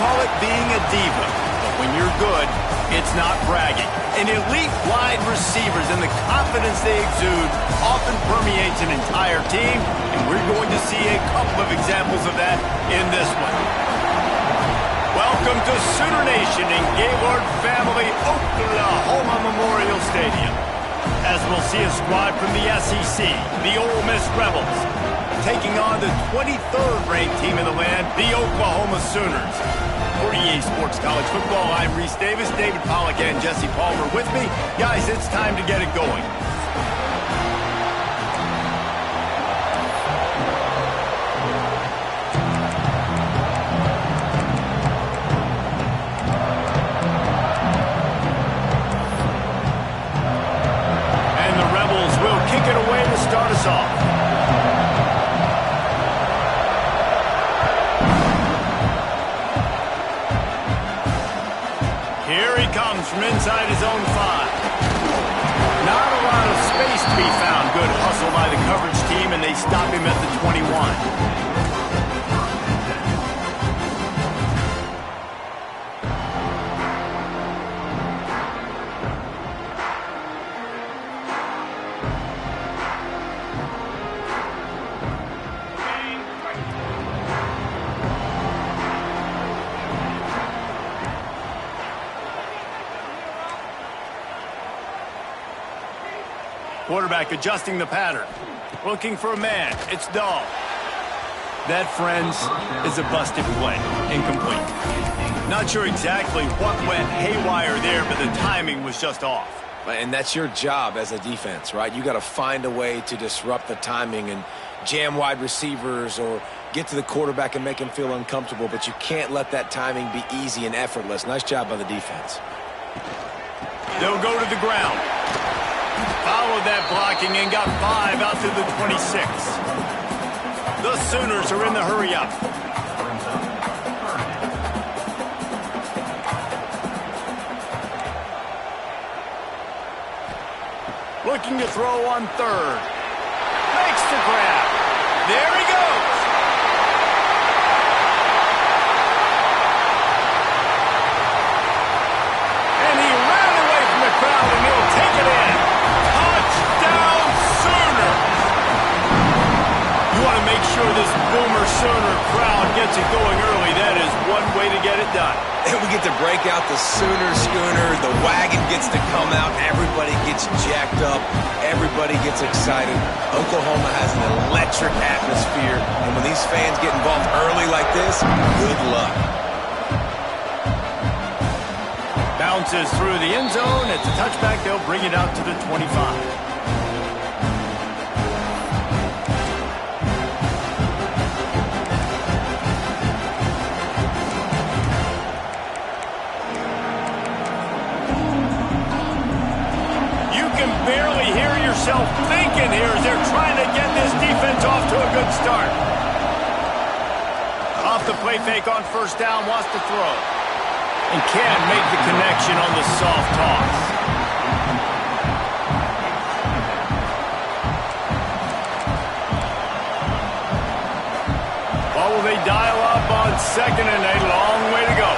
call it being a diva, but when you're good, it's not bragging. And elite wide receivers and the confidence they exude often permeates an entire team, and we're going to see a couple of examples of that in this one. Welcome to Sooner Nation in Gaylord Family Oklahoma Memorial Stadium, as we'll see a squad from the SEC, the Ole Miss Rebels, taking on the 23rd ranked team in the land, the Oklahoma Sooners. For EA Sports College Football, I'm Reese Davis, David Pollack, and Jesse Palmer with me. Guys, it's time to get it going. And the Rebels will kick it away to start us off. From inside his own 5. Not a lot of space to be found. Good hustle by the coverage team, and they stop him at the 21. Quarterback adjusting the pattern. Looking for a man. It's Dahl. That, friends, is a busted play. Incomplete. Not sure exactly what went haywire there, but the timing was just off. And that's your job as a defense, right? You got to find a way to disrupt the timing and jam wide receivers or get to the quarterback and make him feel uncomfortable, but you can't let that timing be easy and effortless. Nice job by the defense. They'll go to the ground. Followed that blocking and got 5 out to the 26. The Sooners are in the hurry-up. Looking to throw on 3rd. Makes the grab. There he goes. And he ran away from the crowd, and he'll take it in. Touchdown, Sooners! You want to make sure this Boomer Sooner crowd gets it going early. That is one way to get it done. And we get to break out the Sooner schooner. The wagon gets to come out. Everybody gets jacked up. Everybody gets excited. Oklahoma has an electric atmosphere. And when these fans get involved early like this, good luck. Bounces through the end zone. It's a touchback. They'll bring it out to the 25. Barely hear yourself thinking here as they're trying to get this defense off to a good start. Off the play fake on 1st down, wants to throw. And can't make the connection on the soft toss. What will they dial up on 2nd and a long way to go?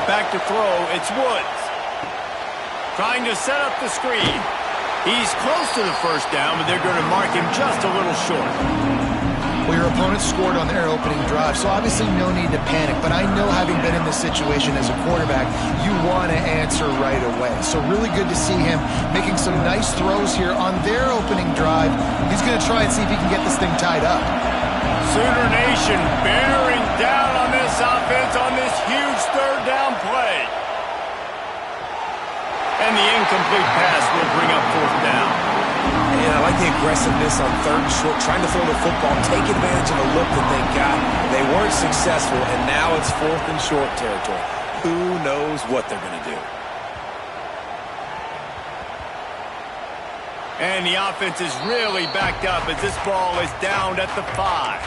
Back to throw, it's Woods. Trying to set up the screen. He's close to the 1st down, but they're going to mark him just a little short. Well, your opponent scored on their opening drive, so obviously no need to panic. But I know, having been in this situation as a quarterback, you want to answer right away. So really good to see him making some nice throws here on their opening drive. He's going to try and see if he can get this thing tied up. Sooner Nation bearing down on this offense on this huge 3rd down play. And the incomplete pass will bring up 4th down. And I like the aggressiveness on 3rd and short, trying to throw the football, take advantage of the look that they got. They weren't successful, and now it's 4th and short territory. Who knows what they're going to do? And the offense is really backed up as this ball is downed at the 5.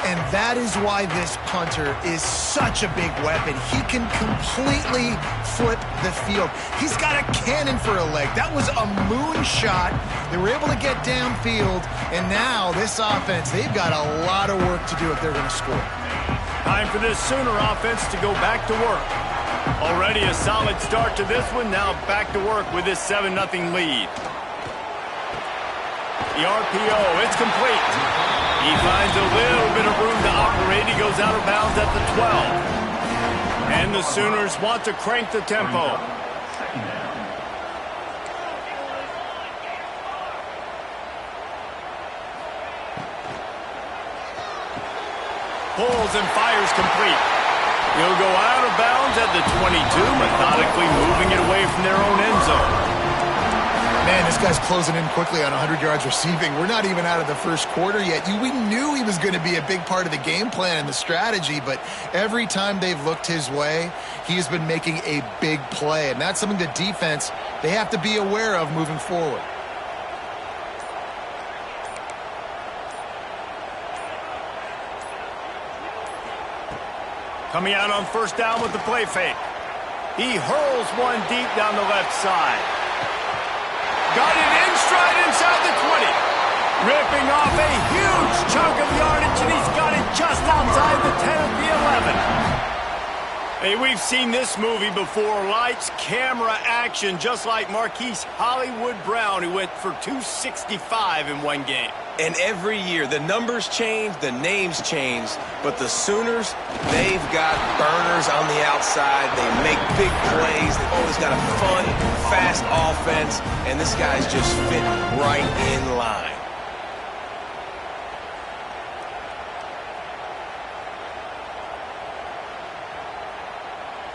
And that is why this punter is such a big weapon. He can completely flip the field. He's got a cannon for a leg. That was a moonshot. They were able to get downfield, and now this offense, they've got a lot of work to do if they're going to score. Time for this Sooner offense to go back to work. Already a solid start to this one. Now back to work with this 7-0 lead. The RPO, it's complete. He finds a little bit of room to operate. He goes out of bounds at the 12. And the Sooners want to crank the tempo. Pulls and fires complete. He'll go out of bounds at the 22, methodically moving it away from their own end zone. Man, this guy's closing in quickly on 100 yards receiving. We're not even out of the first quarter yet. We knew he was going to be a big part of the game plan and the strategy, but every time they've looked his way, he has been making a big play, and that's something the defense, they have to be aware of moving forward. Coming out on first down with the play fake. He hurls one deep down the left side. Got it in stride inside the 20. Ripping off a huge chunk of yardage, and he's got it just outside the 10 of the 11. Hey, we've seen this movie before. Lights, camera, action, just like Marquise Hollywood Brown, who went for 265 in one game. And every year, the numbers change, the names change, but the Sooners, they've got burners on the outside. They make big plays. They've always got a fun, fast offense, and this guy's just fit right in line.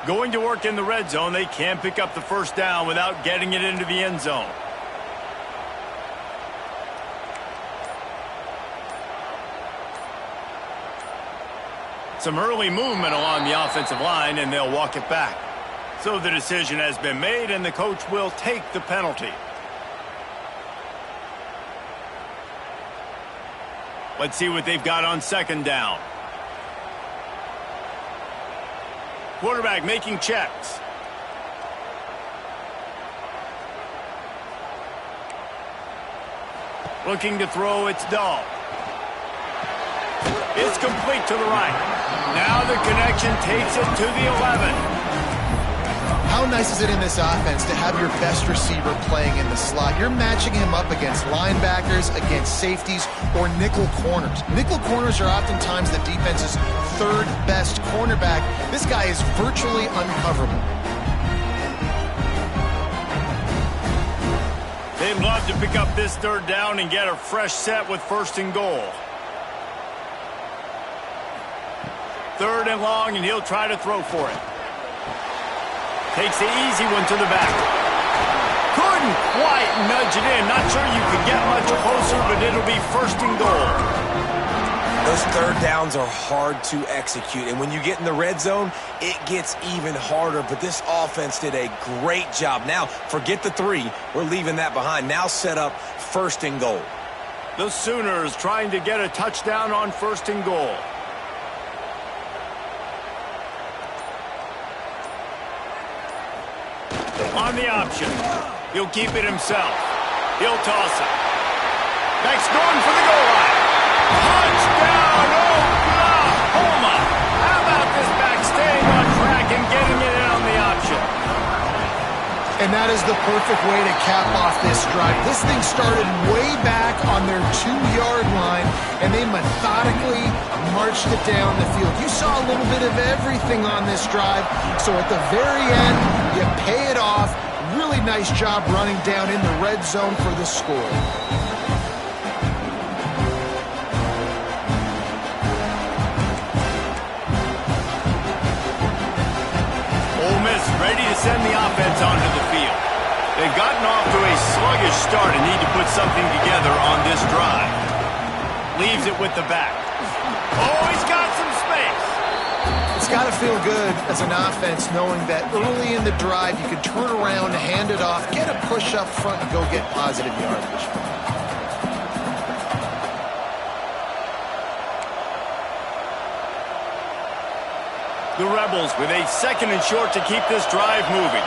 Going to work in the red zone, they can pick up the first down without getting it into the end zone. Some early movement along the offensive line, and they'll walk it back. So the decision has been made, and the coach will take the penalty. Let's see what they've got on second down. Quarterback making checks. Looking to throw, it's Dahl. It's complete to the right. Now the connection takes it to the 11. How nice is it in this offense to have your best receiver playing in the slot? You're matching him up against linebackers, against safeties, or nickel corners. Nickel corners are oftentimes the defense's third best cornerback. This guy is virtually uncoverable. They'd love to pick up this third down and get a fresh set with first and goal. Third and long, and he'll try to throw for it. Takes the easy one to the back. Couldn't quite nudge it in. Not sure you could get much closer, but it'll be first and goal. Those third downs are hard to execute, and when you get in the red zone, it gets even harder, but this offense did a great job. Now, forget the 3. We're leaving that behind. Now set up first and goal. The Sooners trying to get a touchdown on first and goal. On the option. He'll keep it himself. He'll toss it. Next going for the goal line. Touchdown, Oklahoma! How about this back staying on track and getting it in on the option? And that is the perfect way to cap off this drive. This thing started way back on their 2-yard line, and they methodically marched it down the field. You saw a little bit of everything on this drive, so at the very end, you pay it off. Really nice job running down in the red zone for the score. Ole Miss ready to send the offense onto the field. They've gotten off to a sluggish start and need to put something together on this drive. Leaves it with the back. Oh, he's got some space. It's got to feel good as an offense knowing that early in the drive you can turn around, hand it off, get a push up front, and go get positive yardage. The Rebels with a 2nd and short to keep this drive moving.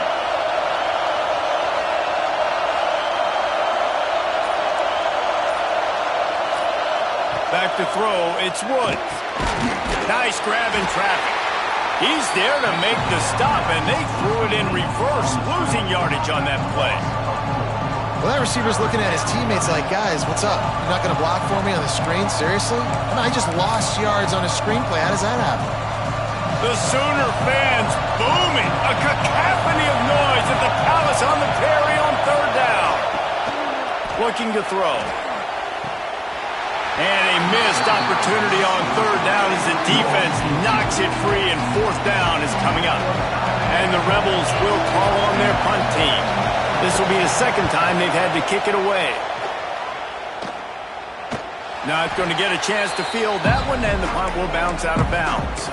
Back to throw, it's Woods. Nice grab in traffic. He's there to make the stop, and they threw it in reverse, losing yardage on that play. Well, that receiver's looking at his teammates like, guys, what's up? You're not going to block for me on the screen? Seriously? I just lost yards on a screenplay. How does that happen? The Sooner fans booming. A cacophony of noise at the Palace on the carry on 3rd down. Looking to throw. And a missed opportunity on 3rd down as the defense knocks it free, and 4th down is coming up. And the Rebels will call on their punt team. This will be the 2nd time they've had to kick it away. Not going to get a chance to field that one, and the punt will bounce out of bounds.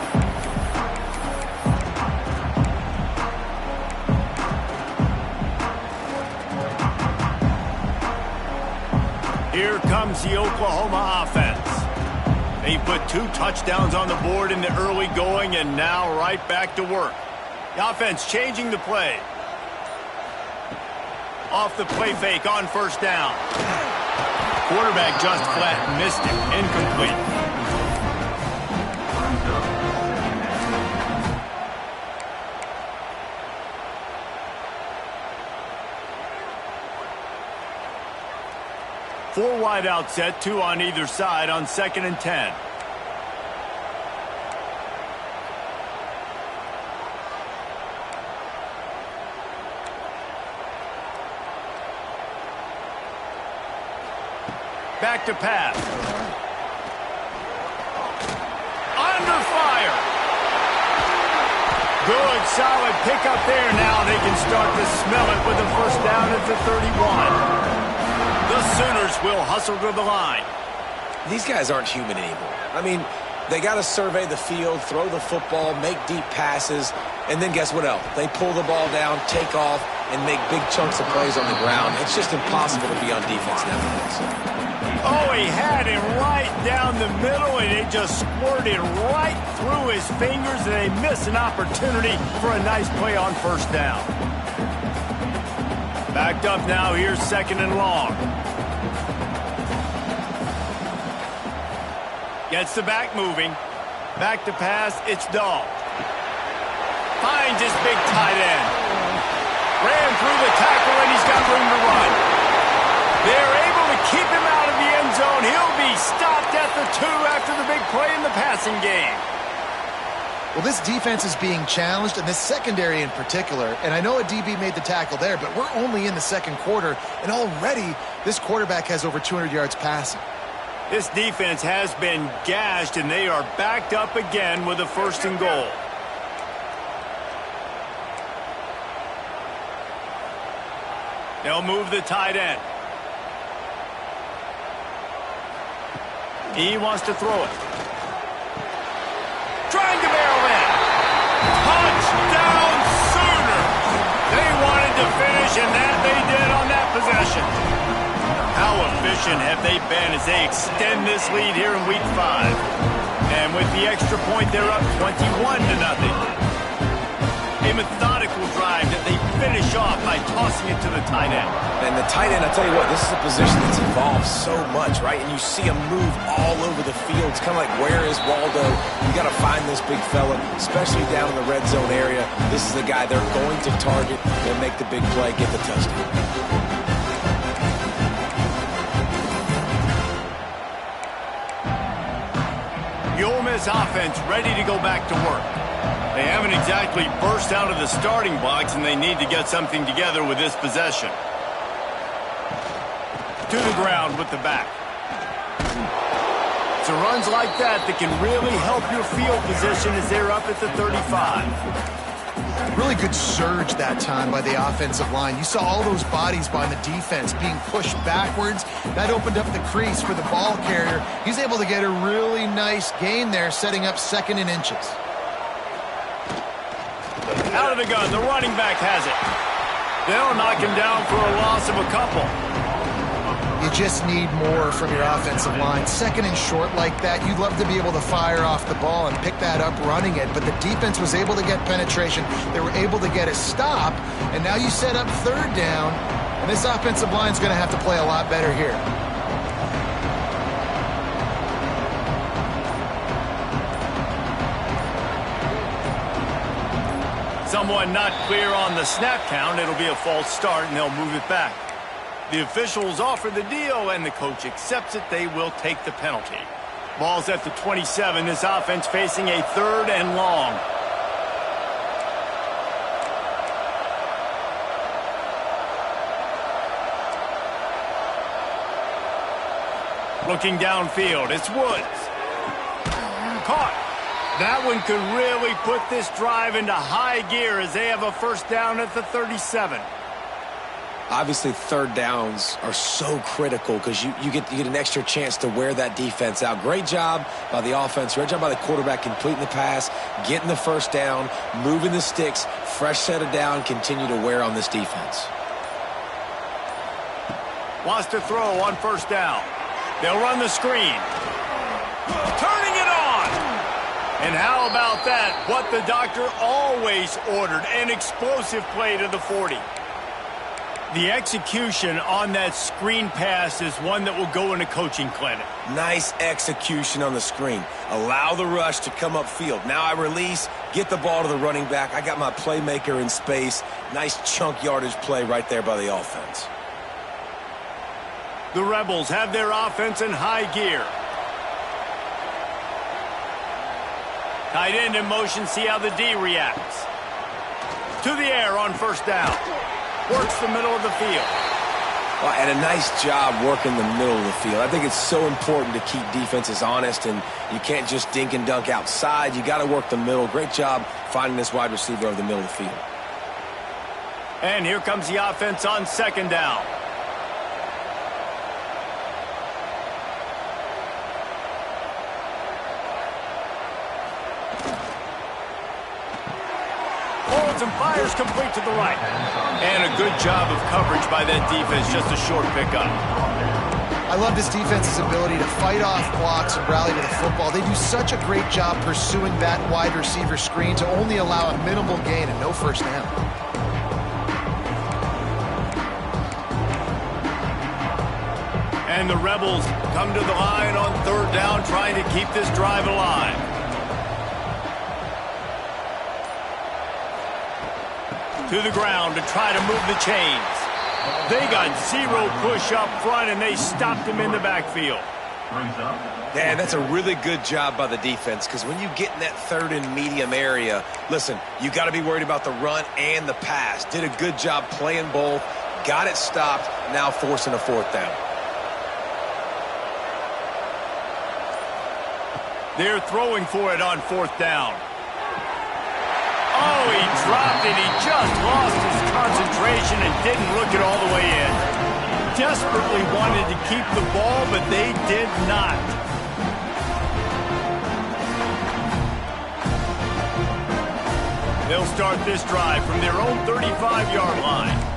Here comes the Oklahoma offense. They put 2 touchdowns on the board in the early going, and now right back to work. The offense changing the play. Off the play fake on 1st down. Quarterback just flat missed it. Incomplete. Four wide out set, 2 on either side on 2nd and 10. Back to pass. Under fire. Good, solid pickup there. Now they can start to smell it with a 1st down at the 31. The Sooners will hustle to the line. These guys aren't human anymore. I mean, they got to survey the field, throw the football, make deep passes, and then guess what else? They pull the ball down, take off, and make big chunks of plays on the ground. It's just impossible to be on defense nowadays. Oh, he had him right down the middle, and it just squirted right through his fingers, and they missed an opportunity for a nice play on 1st down. Backed up now, here's 2nd and long. Gets the back moving. Back to pass, it's Dahl. Finds his big tight end. Ran through the tackle, and he's got room to run. They're able to keep him out of the end zone. He'll be stopped at the 2 after the big play in the passing game. Well, this defense is being challenged, and this secondary in particular, and I know a DB made the tackle there, but we're only in the 2nd quarter, and already this quarterback has over 200 yards passing. This defense has been gashed, and they are backed up again with a 1st and goal. They'll move the tight end. He wants to throw it. Trying to barrel in. Touchdown Sooners! They wanted to finish, and that they did on that possession. How efficient have they been as they extend this lead here in Week 5? And with the extra point, they're up 21-0. A methodical drive that they finish off by tossing it to the tight end. And the tight end, I tell you what, this is a position that's evolved so much, right? And you see him move all over the field. It's kind of like, where is Waldo? You got to find this big fella, especially down in the red zone area. This is the guy they're going to target and make the big play, get the touchdown. The Ole Miss offense ready to go back to work. They haven't exactly burst out of the starting blocks, and they need to get something together with this possession. To the ground with the back. It's runs like that that can really help your field position as they're up at the 35. Really good surge that time by the offensive line. You saw all those bodies by the defense being pushed backwards. That opened up the crease for the ball carrier. He's able to get a really nice gain there, setting up 2nd and inches. Out of the gun, the running back has it. They'll knock him down for a loss of a couple. You just need more from your offensive line. Second and short like that, you'd love to be able to fire off the ball and pick that up running it, but the defense was able to get penetration. They were able to get a stop, and now you set up third down, and this offensive line's going to have to play a lot better here. Someone not clear on the snap count. It'll be a false start, and they'll move it back. The officials offer the deal, and the coach accepts it. They will take the penalty. Ball's at the 27. This offense facing a third and long. Looking downfield, it's Woods. Caught. That one could really put this drive into high gear as they have a first down at the 37. Obviously, third downs are so critical because you get an extra chance to wear that defense out. Great job by the offense. Great job by the quarterback completing the pass, getting the first down, moving the sticks, fresh set of down, continue to wear on this defense. Wants to throw on first down. They'll run the screen. Turning it on. And how about that? What the doctor always ordered, an explosive play to the 40. The execution on that screen pass is one that will go in a coaching clinic. Nice execution on the screen. Allow the rush to come upfield. Now I release, get the ball to the running back. I got my playmaker in space. Nice chunk yardage play right there by the offense. The Rebels have their offense in high gear. Tight end in motion, see how the D reacts. To the air on first down. Works the middle of the field. Well, and a nice job working the middle of the field. I think it's so important to keep defenses honest, and you can't just dink and dunk outside. You got to work the middle. Great job finding this wide receiver over the middle of the field. And here comes the offense on second down. And fires complete to the right. And a good job of coverage by that defense, just a short pickup. I love this defense's ability to fight off blocks and rally to the football. They do such a great job pursuing that wide receiver screen to only allow a minimal gain and no first down. And the Rebels come to the line on third down, trying to keep this drive alive. To the ground to try to move the chains. They got zero push up front, and they stopped him in the backfield. Yeah, that's a really good job by the defense, because when you get in that third and medium area, listen, you got to be worried about the run and the pass. Did a good job playing both, got it stopped, now forcing a fourth down. They're throwing for it on fourth down. Oh, he dropped it. He just lost his concentration and didn't look it all the way in. Desperately wanted to keep the ball, but they did not. They'll start this drive from their own 35-yard line.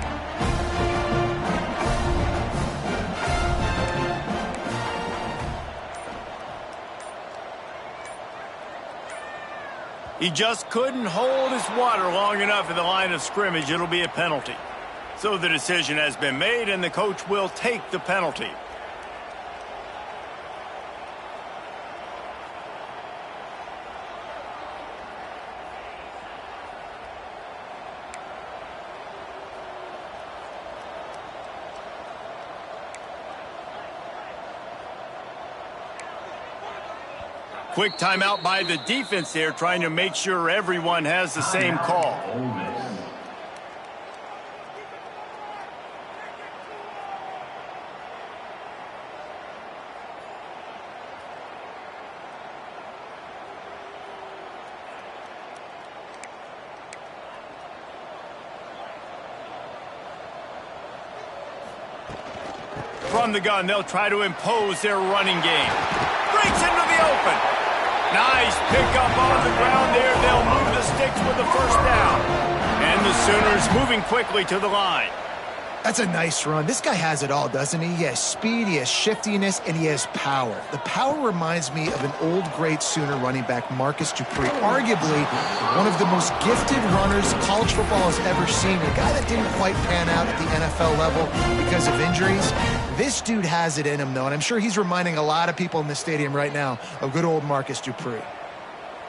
He just couldn't hold his water long enough in the line of scrimmage. It'll be a penalty. So the decision has been made, and the coach will take the penalty. Quick timeout by the defense there, trying to make sure everyone has the same call. From the gun, they'll try to impose their running game. Breaks into the open. Nice pickup on the ground there. They'll move the sticks with the first down. And the Sooners moving quickly to the line. That's a nice run. This guy has it all, doesn't he? He has speed, he has shiftiness, and he has power. The power reminds me of an old great Sooner running back, Marcus Dupree, arguably one of the most gifted runners college football has ever seen. A guy that didn't quite pan out at the NFL level because of injuries. This dude has it in him, though, and I'm sure he's reminding a lot of people in the stadium right now of good old Marcus Dupree.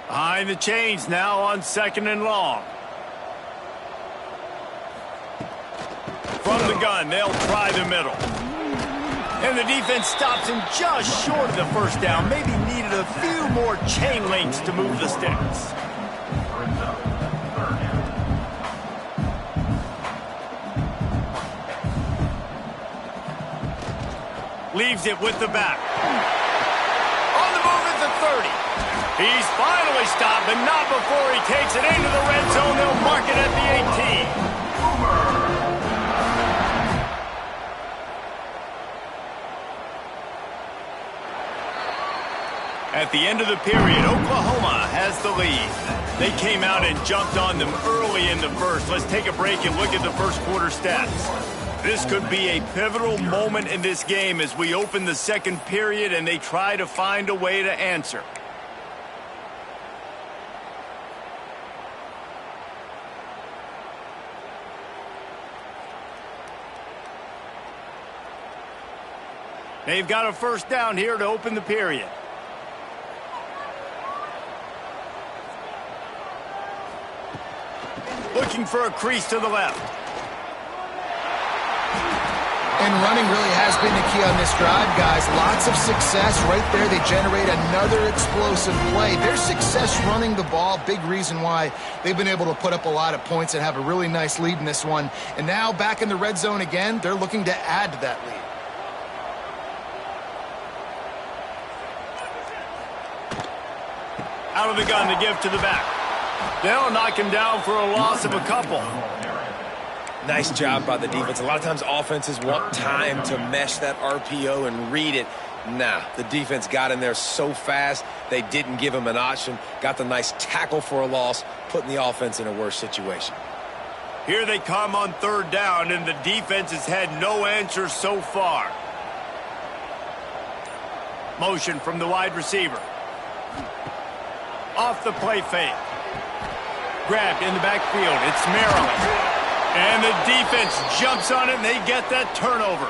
Behind the chains now on 2nd and long. From the gun, they'll try the middle. And the defense stops him just short of the first down. Maybe needed a few more chain links to move the sticks. Leaves it with the back. On the move at the 30. He's finally stopped, but not before he takes it into the red zone. They'll mark it at the 18. At the end of the period, Oklahoma has the lead. They came out and jumped on them early in the first. Let's take a break and look at the first quarter stats. This could be a pivotal moment in this game as we open the second period and they try to find a way to answer. They've got a first down here to open the period. Looking for a crease to the left. And running really has been the key on this drive, guys. Lots of success right there. They generate another explosive play. Their success running the ball, big reason why they've been able to put up a lot of points and have a really nice lead in this one. And now back in the red zone again, they're looking to add to that lead. Out of the gun to give to the back. They'll knock him down for a loss of a couple. Nice job by the defense. A lot of times offenses want time to mesh that RPO and read it. Nah, the defense got in there so fast, they didn't give him an option. Got the nice tackle for a loss, putting the offense in a worse situation. Here they come on 3rd down, and the defense has had no answer so far. Motion from the wide receiver. Off the play fake. Grabbed in the backfield. It's Maryland. And the defense jumps on it, and they get that turnover.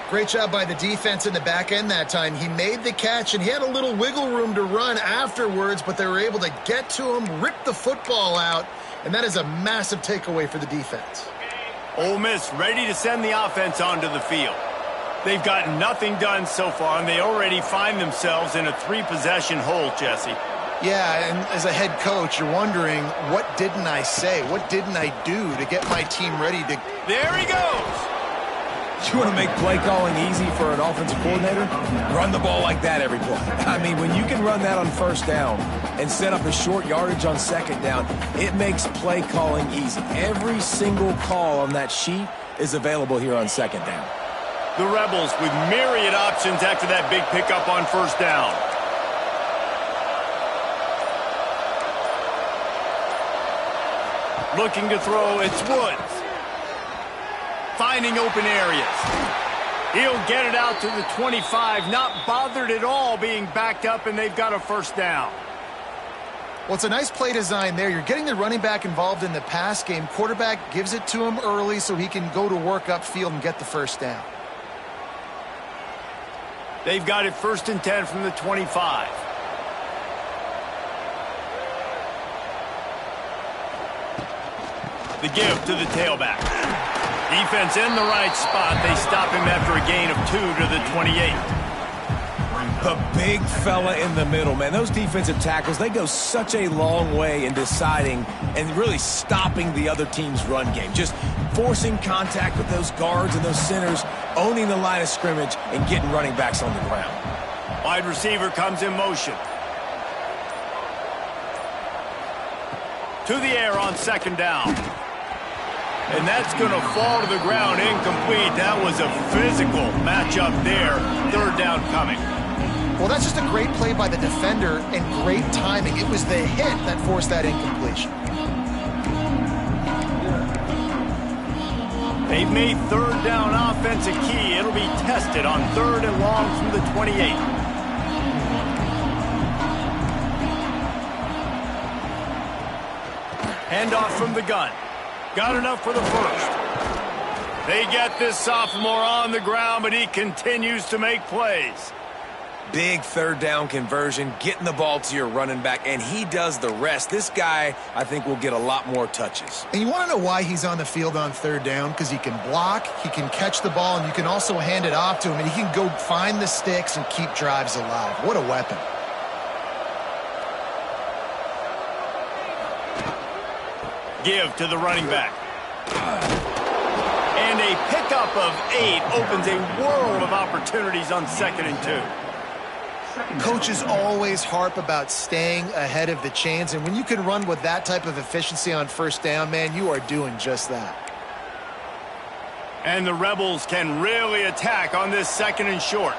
Great job by the defense in the back end that time. He made the catch, and he had a little wiggle room to run afterwards, but they were able to get to him, rip the football out, and that is a massive takeaway for the defense. Ole Miss ready to send the offense onto the field. They've gotten nothing done so far, and they already find themselves in a 3-possession hole, Jesse. Yeah, and as a head coach, you're wondering, what didn't I say? What didn't I do to get my team ready to... There he goes! You want to make play calling easy for an offensive coordinator? Run the ball like that every play. I mean, when you can run that on 1st down and set up a short yardage on 2nd down, it makes play calling easy. Every single call on that sheet is available here on 2nd down. The Rebels with myriad options after that big pickup on 1st down. Looking to throw, it's Woods. Finding open areas. He'll get it out to the 25, not bothered at all being backed up, and they've got a 1st down. Well, it's a nice play design there. You're getting the running back involved in the pass game. Quarterback gives it to him early so he can go to work upfield and get the 1st down. They've got it 1st and 10 from the 25. The give to the tailback. Defense in the right spot. They stop him after a gain of 2 to the 28. The big fella in the middle, man. Those defensive tackles, they go such a long way in deciding and really stopping the other team's run game. Just forcing contact with those guards and those centers, owning the line of scrimmage, and getting running backs on the ground. Wide receiver comes in motion. To the air on 2nd down. And that's going to fall to the ground incomplete. That was a physical matchup there. 3rd down coming. Well, that's just a great play by the defender and great timing. It was the hit that forced that incompletion. They've made third down offense a key. It'll be tested on 3rd and long from the 28. Handoff from the gun. Got enough for the first. They get this sophomore on the ground, but he continues to make plays. Big 3rd down conversion, getting the ball to your running back, and he does the rest. This guy, I think, will get a lot more touches. And you want to know why he's on the field on 3rd down? Because he can block, he can catch the ball, and you can also hand it off to him, and he can go find the sticks and keep drives alive. What a weapon. Give to the running back. And a pickup of 8 opens a world of opportunities on 2nd and 2. Coaches always harp about staying ahead of the chains, and when you can run with that type of efficiency on 1st down, man, you are doing just that. And the Rebels can really attack on this 2nd and short.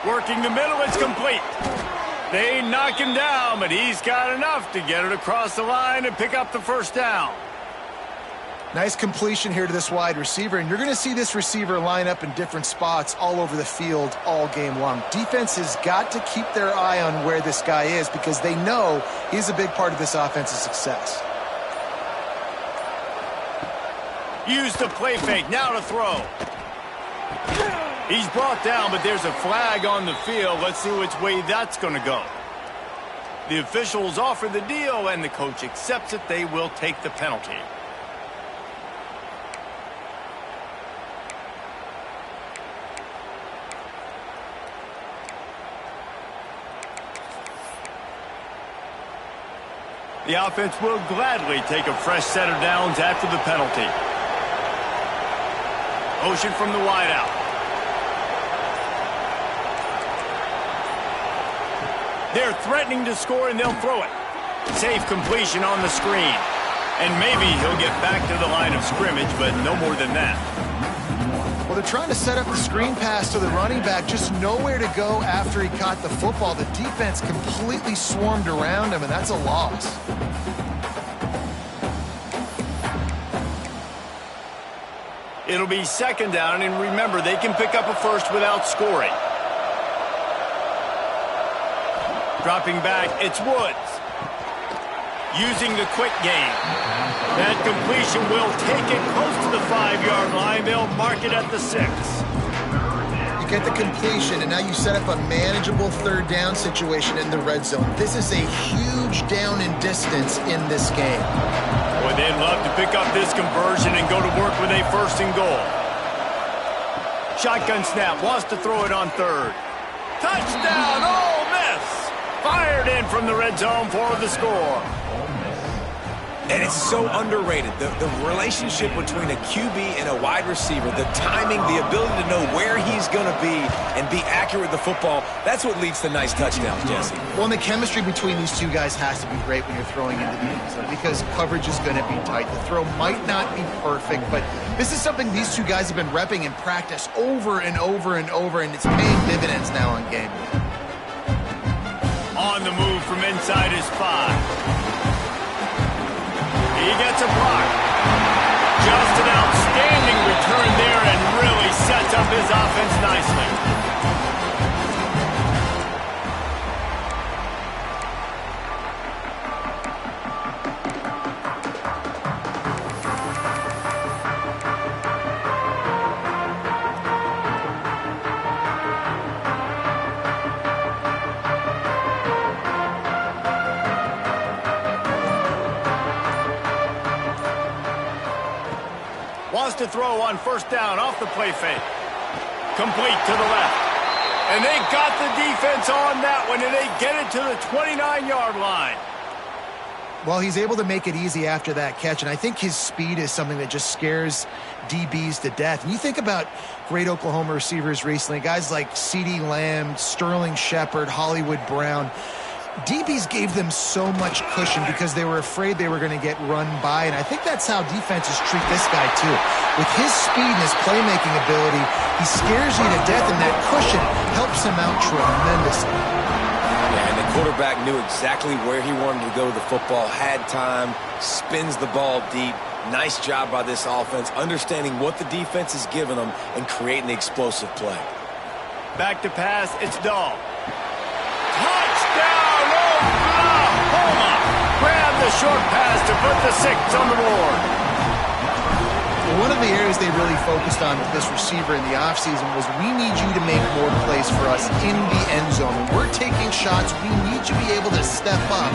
Working the middle, it's complete. They knock him down, but he's got enough to get it across the line and pick up the 1st down. Nice completion here to this wide receiver, and you're going to see this receiver line up in different spots all over the field all game long. Defense has got to keep their eye on where this guy is because they know he's a big part of this offense's success. Use the play fake, now to throw. He's brought down, but there's a flag on the field. Let's see which way that's going to go. The officials offer the deal, and the coach accepts it. They will take the penalty. The offense will gladly take a fresh set of downs after the penalty. Motion from the wideout. They're threatening to score, and they'll throw it. Safe completion on the screen. And maybe he'll get back to the line of scrimmage, but no more than that. Well, they're trying to set up the screen pass to the running back, just nowhere to go after he caught the football. The defense completely swarmed around him, and that's a loss. It'll be 2nd down, and remember, they can pick up a first without scoring. Dropping back, it's Woods. Using the quick game. That completion will take it close to the 5-yard line. They'll mark it at the 6. You get the completion, and now you set up a manageable 3rd down situation in the red zone. This is a huge down in distance in this game. Boy, they'd love to pick up this conversion and go to work with a 1st and goal. Shotgun snap, wants to throw it on 3rd. Touchdown, Ole Miss! Fired in from the red zone for the score. And it's so underrated. The relationship between a QB and a wide receiver, the timing, the ability to know where he's going to be and be accurate with the football, that's what leads to nice touchdowns, Jesse. Well, and the chemistry between these two guys has to be great when you're throwing into the end zone because coverage is going to be tight. The throw might not be perfect, but this is something these two guys have been repping in practice over and over and over, and it's paying dividends now on game day. On the move from inside his 5. He gets a block. Just an outstanding return there and really sets up his offense nicely. Wants to throw on 1st down off the play fake. Complete to the left. And they got the defense on that one, and they get it to the 29-yard line. Well, he's able to make it easy after that catch, and I think his speed is something that just scares DBs to death. And you think about great Oklahoma receivers recently, guys like CeeDee Lamb, Sterling Shepard, Hollywood Brown. DBs gave them so much cushion because they were afraid they were going to get run by, and I think that's how defenses treat this guy too. With his speed and his playmaking ability, he scares you to death, and that cushion helps him out tremendously. Yeah, and the quarterback knew exactly where he wanted to go with the football, had time, spins the ball deep. Nice job by this offense, understanding what the defense is giving them and creating the explosive play. Back to pass, it's Dahl. Touchdown, Oklahoma! Grab the short pass to put the 6 on the board. One of the areas they really focused on with this receiver in the offseason was we need you to make more plays for us in the end zone. When we're taking shots, we need you to be able to step up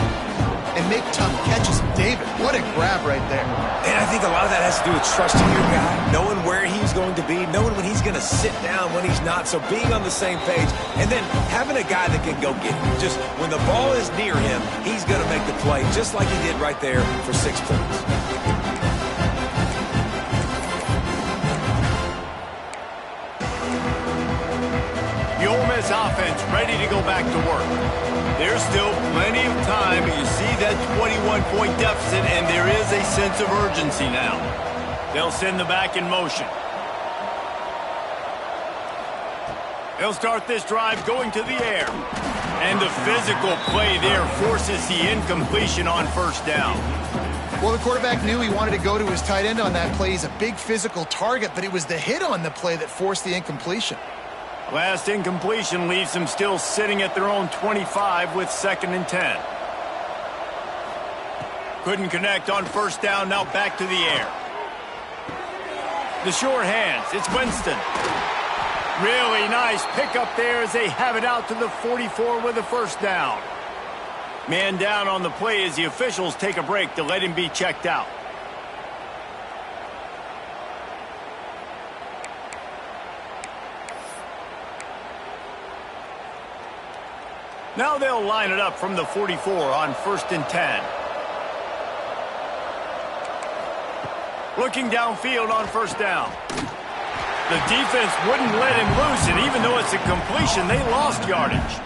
and make tough catches. David, what a grab right there. And I think a lot of that has to do with trusting your guy, knowing where he's going to be, knowing when he's going to sit down, when he's not, so being on the same page, and then having a guy that can go get him. Just when the ball is near him, he's going to make the play, just like he did right there for 6 points. The Ole Miss offense ready to go back to work. There's still plenty of time, but you see that 21-point deficit, and there is a sense of urgency now. They'll send the back in motion. They'll start this drive going to the air. And the physical play there forces the incompletion on first down. Well, the quarterback knew he wanted to go to his tight end on that play. He's a big physical target, but it was the hit on the play that forced the incompletion. Last incompletion leaves them still sitting at their own 25 with 2nd and 10. Couldn't connect on first down, now back to the air. The short hands, it's Winston. Really nice pickup there as they have it out to the 44 with a first down. Man down on the play as the officials take a break to let him be checked out. Now they'll line it up from the 44 on 1st and 10. Looking downfield on first down. The defense wouldn't let him loose, and even though it's a completion, they lost yardage.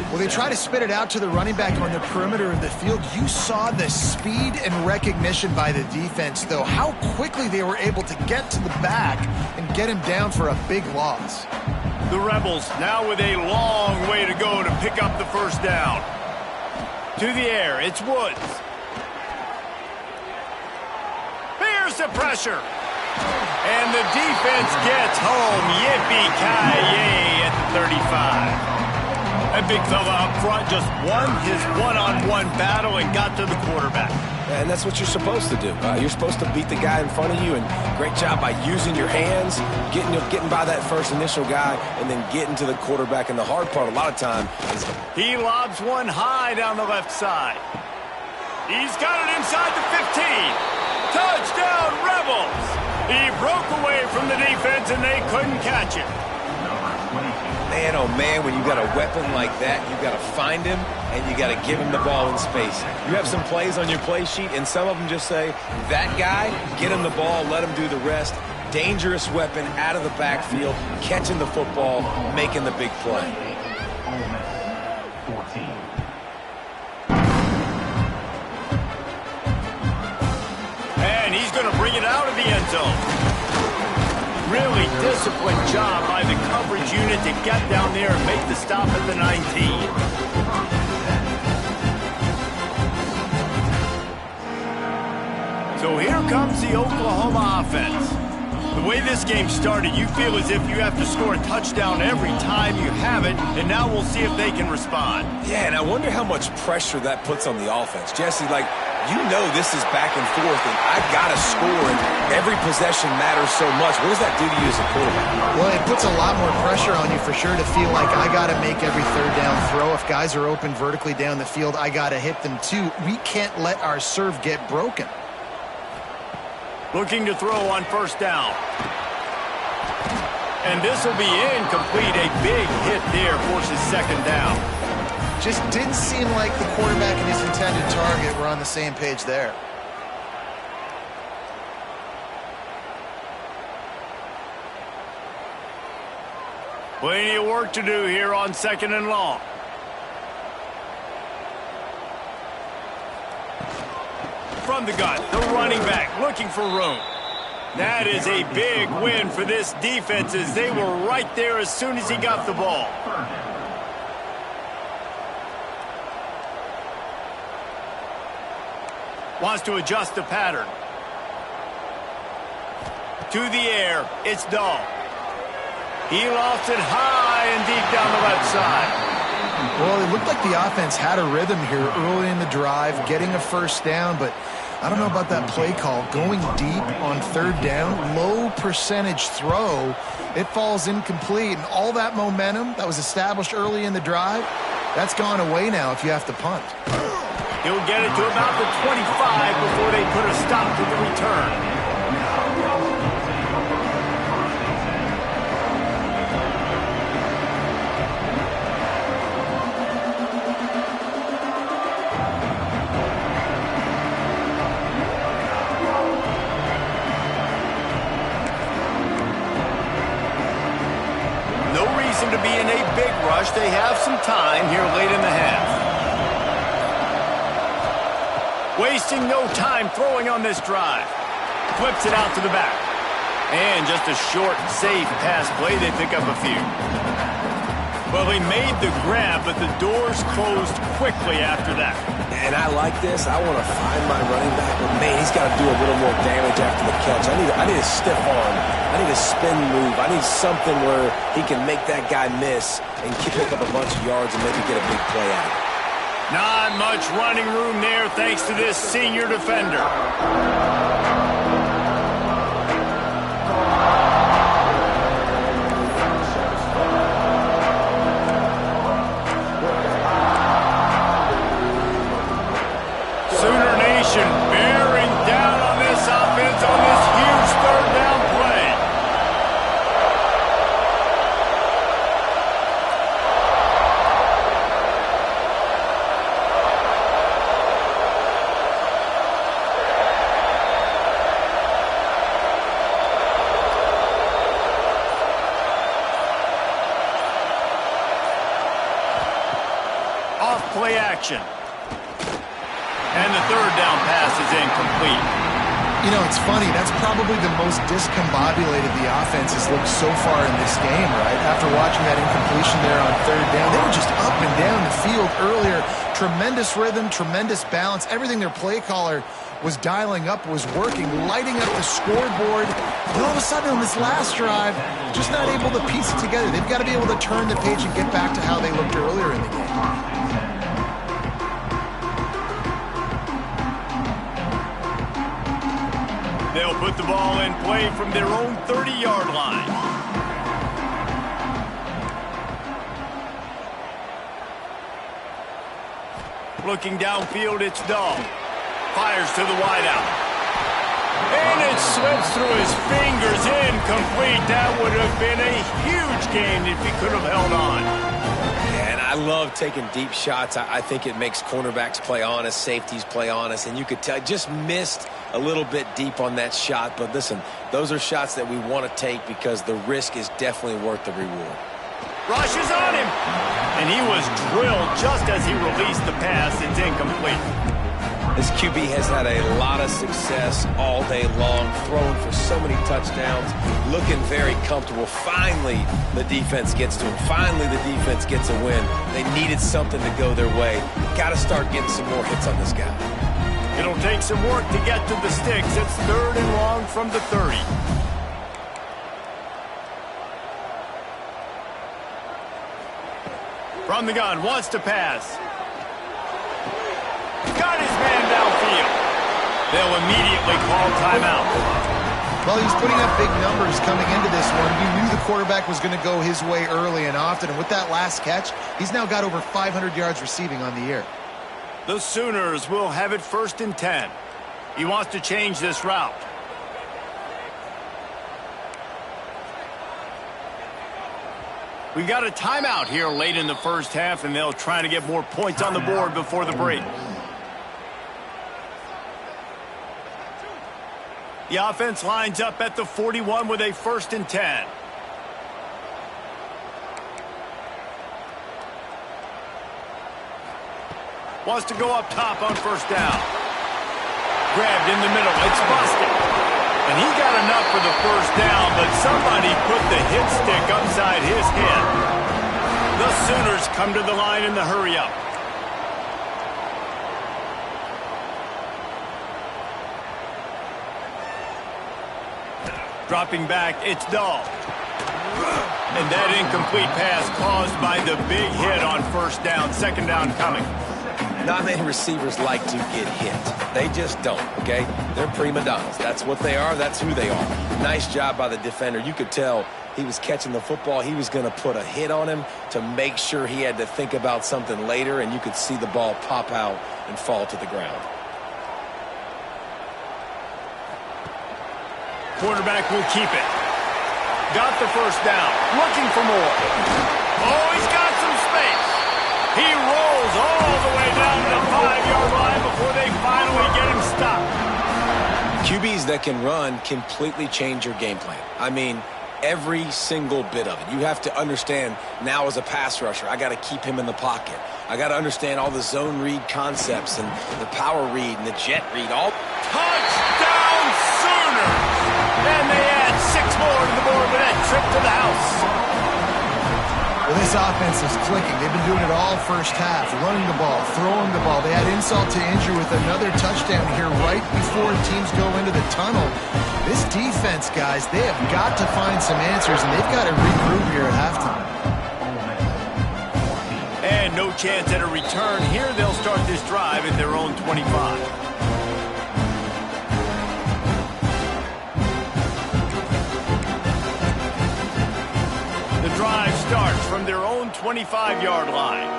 Well, they try to spit it out to the running back on the perimeter of the field. You saw the speed and recognition by the defense, though. How quickly they were able to get to the back and get him down for a big loss. The Rebels now with a long way to go to pick up the first down. To the air, it's Woods. Here's the pressure. And the defense gets home. Yippee-ki-yay at the 35. That big fella up front just won his one-on-one battle and got to the quarterback. And that's what you're supposed to do. You're supposed to beat the guy in front of you, and great job by using your hands, getting by that first initial guy, and then getting to the quarterback. And the hard part a lot of time is he lobs one high down the left side. He's got it inside the 15. Touchdown, Rebels! He broke away from the defense, and they couldn't catch it. Man, oh man, when you got a weapon like that, you got to find him and you got to give him the ball in space. You have some plays on your play sheet, and some of them just say, that guy, get him the ball, let him do the rest. Dangerous weapon out of the backfield, catching the football, making the big play. And he's going to bring it out of the end zone. Really disciplined job by the coverage unit to get down there and make the stop at the 19. So here comes the Oklahoma offense. The way this game started, you feel as if you have to score a touchdown every time you have it, and now we'll see if they can respond. Yeah, and I wonder how much pressure that puts on the offense. Jesse, you know this is back and forth, and I've got to score, and every possession matters so much. What does that do to you as a quarterback? Well, it puts a lot more pressure on you for sure to feel like I got to make every third down throw. If guys are open vertically down the field, I got to hit them too. We can't let our serve get broken. Looking to throw on first down. And this will be incomplete. A big hit there forces 2nd down. Just didn't seem like the quarterback and his intended target were on the same page there. Plenty of work to do here on 2nd and long. From the gun, the running back looking for room. That is a big win for this defense as they were right there as soon as he got the ball. Wants to adjust the pattern. To the air, it's Dahl. He lofts it high and deep down the left side. Well, it looked like the offense had a rhythm here early in the drive, getting a first down, but I don't know about that play call. Going deep on third down, low percentage throw, it falls incomplete, and all that momentum that was established early in the drive, that's gone away now if you have to punt. He'll get it to about the 25 before they put a stop to the return. To be in a big rush. They have some time here late in the half. Wasting no time throwing on this drive. Flips it out to the back. And just a short, safe pass play. They pick up a few. Well, he made the grab, but the doors closed quickly after that. And I like this. I want to find my running back, but man, he's got to do a little more damage after the catch. I need a stiff arm. I need a spin move. I need something where he can make that guy miss and pick up a bunch of yards and maybe get a big play out of it. Not much running room there thanks to this senior defender. Sooner Nation bearing down on this offense on this huge third down play. Off play action. And the third down pass is incomplete. You know, it's funny. That's probably the most discombobulated the offense has looked so far in this game, right? After watching that incompletion there on third down, they were just up and down the field earlier. Tremendous rhythm, tremendous balance. Everything their play caller was dialing up was working, lighting up the scoreboard. And all of a sudden on this last drive, just not able to piece it together. They've got to be able to turn the page and get back to how they looked earlier in the game. They'll put the ball in play from their own 30-yard line. Looking downfield, it's Dahl. Fires to the wideout. And it slips through his fingers, incomplete. That would have been a huge gain if he could have held on. And I love taking deep shots. I think it makes cornerbacks play honest, safeties play honest, and you could tell just missed a little bit deep on that shot. But listen, those are shots that we want to take because the risk is definitely worth the reward. Rushes on him, and he was drilled just as he released the pass. It's incomplete. This QB has had a lot of success all day long, throwing for so many touchdowns, looking very comfortable. Finally, the defense gets to him. Finally, the defense gets a win. They needed something to go their way. Got to start getting some more hits on this guy. It'll take some work to get to the sticks. It's third and long from the 30. From the gun, wants to pass. Got his man downfield. They'll immediately call timeout. Well, he's putting up big numbers coming into this one. You knew the quarterback was going to go his way early and often, and with that last catch, he's now got over 500 yards receiving on the year. The Sooners will have it 1st and 10. He wants to change this route. We got a timeout here late in the first half, and they'll try to get more points on the board before the break. The offense lines up at the 41 with a 1st and 10. Wants to go up top on 1st down. Grabbed in the middle. It's busted. And he got enough for the 1st down, but somebody put the hit stick upside his head. The Sooners come to the line in the hurry-up. Dropping back, it's Dahl. And that incomplete pass caused by the big hit on first down. Second down coming. Not many receivers like to get hit. They just don't, okay? They're prima donnas. That's what they are. That's who they are. Nice job by the defender. You could tell he was catching the football. He was going to put a hit on him to make sure he had to think about something later, and you could see the ball pop out and fall to the ground. Quarterback will keep it. Got the first down. Looking for more. Oh, he's got some space. He rolls all the way down to the 5-yard line before they finally get him stopped. QBs that can run completely change your game plan. I mean, every single bit of it. You have to understand now as a pass rusher, I got to keep him in the pocket. I got to understand all the zone read concepts and the power read and the jet read. All touchdown Sooners! And they add 6 more to the board with that trip to the house. Well, this offense is clicking. They've been doing it all first half, running the ball, throwing the ball. They had insult to injury with another touchdown here right before teams go into the tunnel. This defense, guys, they have got to find some answers, and they've got to regroup here at halftime. And no chance at a return. Here they'll start this drive at their own 25. The drive starts from their own 25-yard line.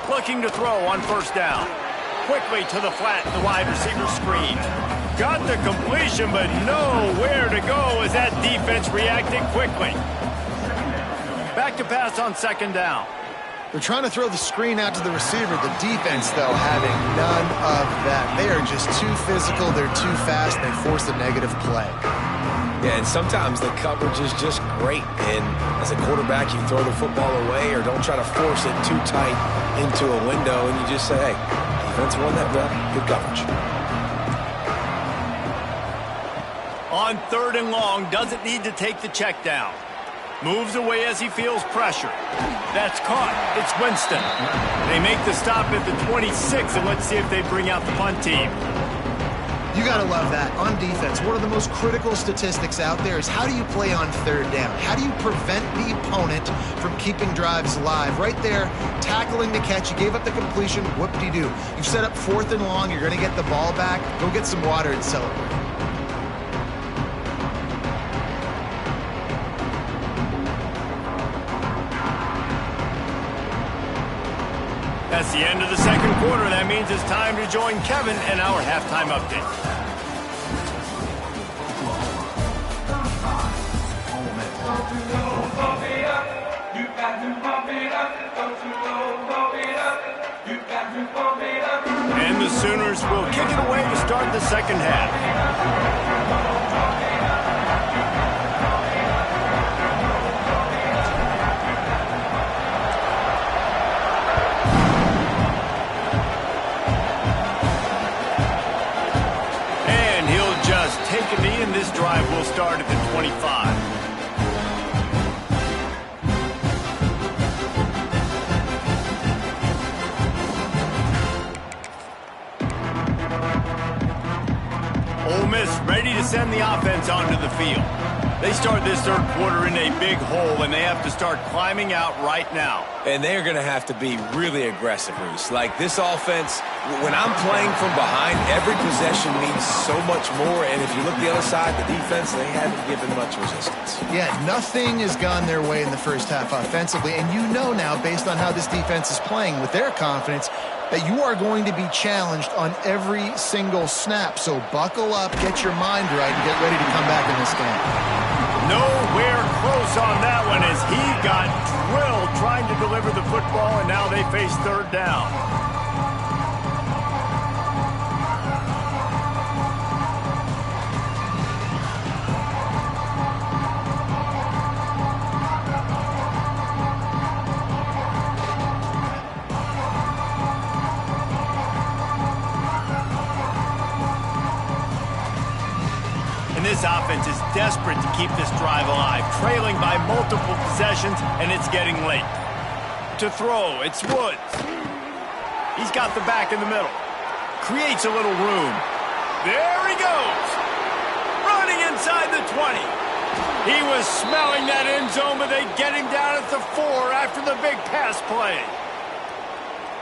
Looking to throw on first down. Quickly to the flat, the wide receiver screen. Got the completion, but nowhere to go as that defense reacted quickly. Back to pass on second down. They're trying to throw the screen out to the receiver. The defense, though, having none of that. They are just too physical. They're too fast. They force a negative play. Yeah, and sometimes the coverage is just great. And as a quarterback, you throw the football away or don't try to force it too tight into a window, and you just say, hey, defense won that rep. Good coverage. On third and long, doesn't need to take the check down. Moves away as he feels pressure. That's caught. It's Winston. They make the stop at the 26, and let's see if they bring out the punt team. You got to love that. On defense, one of the most critical statistics out there is how do you play on third down? How do you prevent the opponent from keeping drives alive? Right there, tackling the catch. You gave up the completion. Whoop-de-doo. You've set up fourth and long. You're going to get the ball back. Go get some water and celebrate. That's the end of the second quarter. That means it's time to join Kevin in our halftime update. And the Sooners will kick it away to start the second half. Take a knee, and this drive will start at the 25. Ole Miss ready to send the offense onto the field. They start this third quarter in a big hole, and they have to start climbing out right now. And they're going to have to be really aggressive, Reese. Like this offense, when I'm playing from behind, every possession means so much more. And if you look the other side, the defense, they haven't given much resistance. Yeah, nothing has gone their way in the first half offensively. And you know now, based on how this defense is playing with their confidence, that you are going to be challenged on every single snap. So buckle up, get your mind right, and get ready to come back in this game. Nowhere close on that one as he got drilled trying to deliver the football, and now they face third down. This offense is desperate to keep this drive alive, trailing by multiple possessions, and it's getting late. to throw. It's Woods. He's got the back in the middle. Creates a little room. There he goes. Running inside the 20. He was smelling that end zone, but they get him down at the 4 after the big pass play.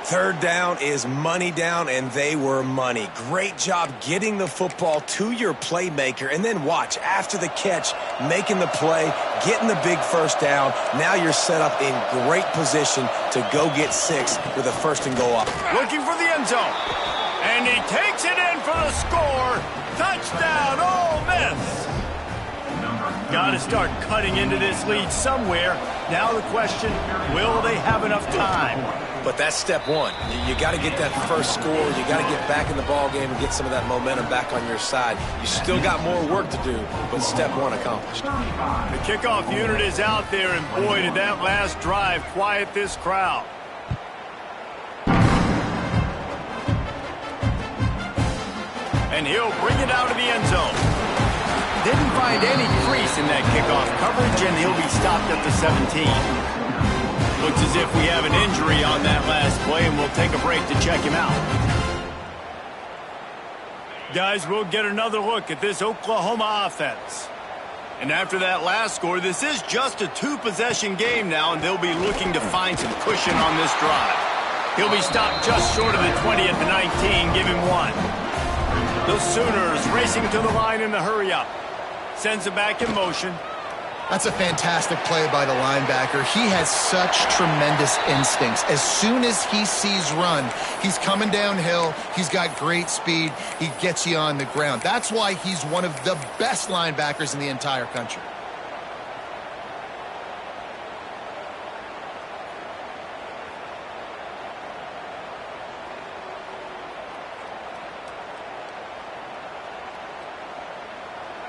Third down is money down, and they were money. Great job getting the football to your playmaker, and then watch, after the catch, making the play, getting the big first down. Now you're set up in great position to go get 6 with a first and goal up. Looking for the end zone, and he takes it in for the score. Touchdown, Ole Miss. Got to start cutting into this lead somewhere. Now the question, will they have enough time? But that's step one. You got to get that first score. You got to get back in the ball game and get some of that momentum back on your side. You still got more work to do, but step one accomplished. The kickoff unit is out there, and boy, did that last drive quiet this crowd. And he'll bring it out of the end zone. Didn't find any crease in that kickoff coverage, and he'll be stopped at the 17. Looks as if we have an injury on that last play, and we'll take a break to check him out. Guys, we'll get another look at this Oklahoma offense. And after that last score, this is just a 2-possession game now, and they'll be looking to find some cushion on this drive. He'll be stopped just short of the 20 at the 19. Give him 1. The Sooners racing to the line in the hurry-up. Sends it back in motion. That's a fantastic play by the linebacker. He has such tremendous instincts. As soon as he sees run, he's coming downhill. He's got great speed. He gets you on the ground. That's why he's one of the best linebackers in the entire country.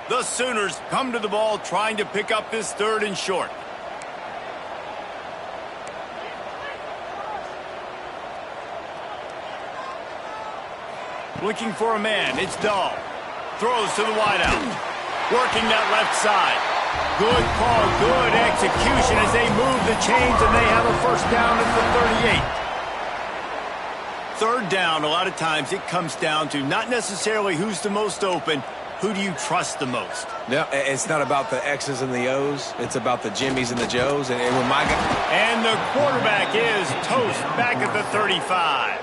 The Sooners come to the ball trying to pick up this 3rd and short. Looking for a man. It's Dahl. Throws to the wideout. Working that left side. Good call, good execution as they move the chains, and they have a first down at the 38. 3rd down, a lot of times it comes down to not necessarily who's the most open. Who do you trust the most? No, it's not about the X's and the O's. It's about the Jimmys and the Joes. And when my guy... And the quarterback is toast back at the 35.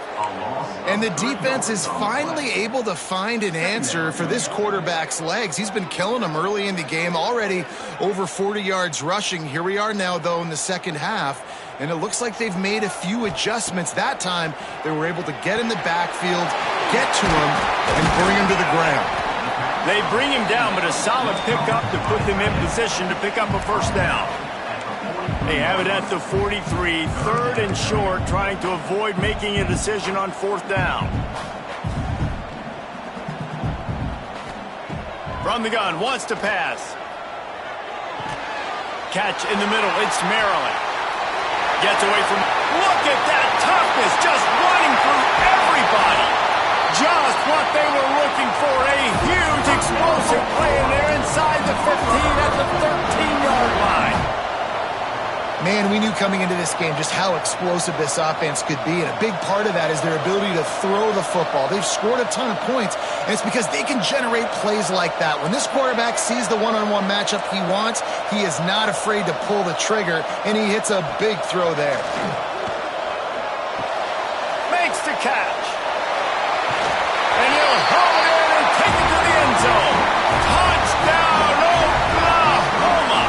And the defense is finally able to find an answer for this quarterback's legs. He's been killing them early in the game, already over 40 yards rushing. Here we are now, though, in the second half. And it looks like they've made a few adjustments. That time, they were able to get in the backfield, get to him, and bring him to the ground. They bring him down, but a solid pickup to put them in position to pick up a first down. They have it at the 43, 3rd and short, trying to avoid making a decision on 4th down. From the gun, wants to pass. Catch in the middle, it's Maryland. Gets away from... Look at that toughness, just running through everybody. Just what they were looking for, a huge explosive play, and they're inside the 15 at the 13-yard line. Man, we knew coming into this game just how explosive this offense could be, and a big part of that is their ability to throw the football. They've scored a ton of points, and it's because they can generate plays like that. When this quarterback sees the one-on-one matchup he wants, he is not afraid to pull the trigger, and he hits a big throw there. Makes the catch. And he'll haul it in and take it to the end zone. Touchdown, Oklahoma!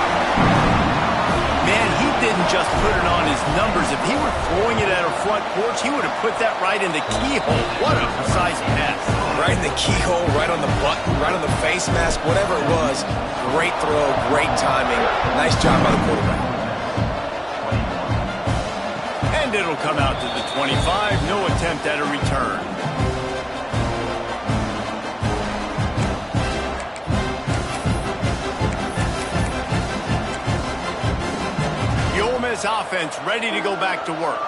Man, he didn't just put it on his numbers. If he were throwing it at a front porch, he would have put that right in the keyhole. What a precise pass. Right in the keyhole, right on the button, right on the face mask, whatever it was. Great throw, great timing. Nice job by the quarterback. And it'll come out to the 25. No attempt at a return. Offense ready to go back to work.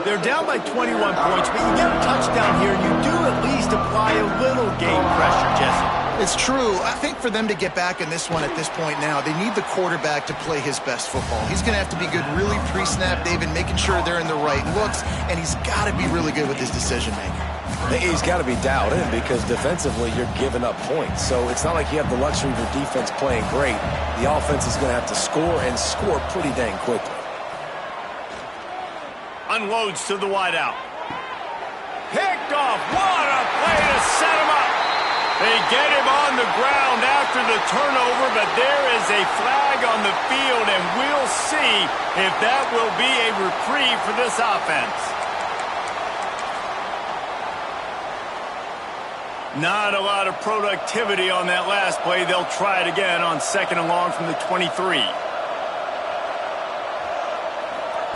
They're down by 21 points, but you get a touchdown here, you do at least apply a little game pressure, Jesse. It's true. I think for them to get back in this one at this point now, they need the quarterback to play his best football. He's going to have to be good really pre-snap, David, making sure they're in the right looks, and he's got to be really good with his decision-making. He's got to be dialed in because defensively you're giving up points. So it's not like you have the luxury of your defense playing great. The offense is going to have to score and score pretty dang quickly. Unloads to the wideout. Picked off. What a play to set him up. They get him on the ground after the turnover, but there is a flag on the field, and we'll see if that will be a reprieve for this offense. Not a lot of productivity on that last play. They'll try it again on 2nd and long from the 23.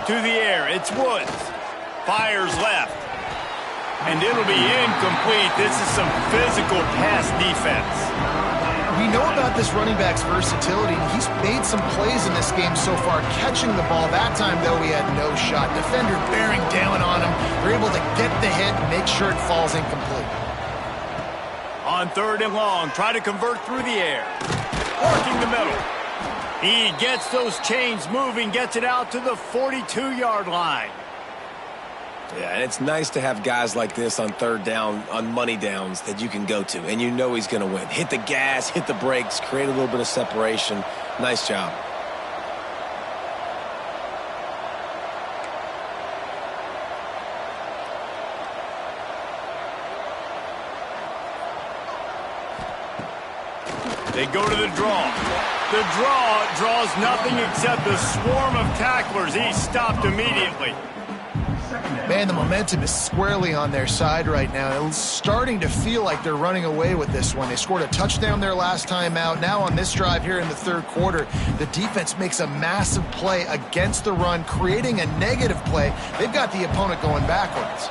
To the air, it's Woods. Fires left. And it'll be incomplete. This is some physical pass defense. We know about this running back's versatility. He's made some plays in this game so far, catching the ball. That time, though, he had no shot. Defender bearing down on him. They're able to get the hit and make sure it falls incomplete. On 3rd and long, try to convert through the air. Working the middle. He gets those chains moving, gets it out to the 42-yard line. Yeah, and it's nice to have guys like this on 3rd down, on money downs that you can go to, and you know he's going to win. Hit the gas, hit the brakes, create a little bit of separation. Nice job. They go to the draw. The draw draws nothing except a swarm of tacklers. He's stopped immediately. Man, the momentum is squarely on their side right now. It's starting to feel like they're running away with this one. They scored a touchdown their last time out. Now on this drive here in the 3rd quarter, the defense makes a massive play against the run, creating a negative play. They've got the opponent going backwards.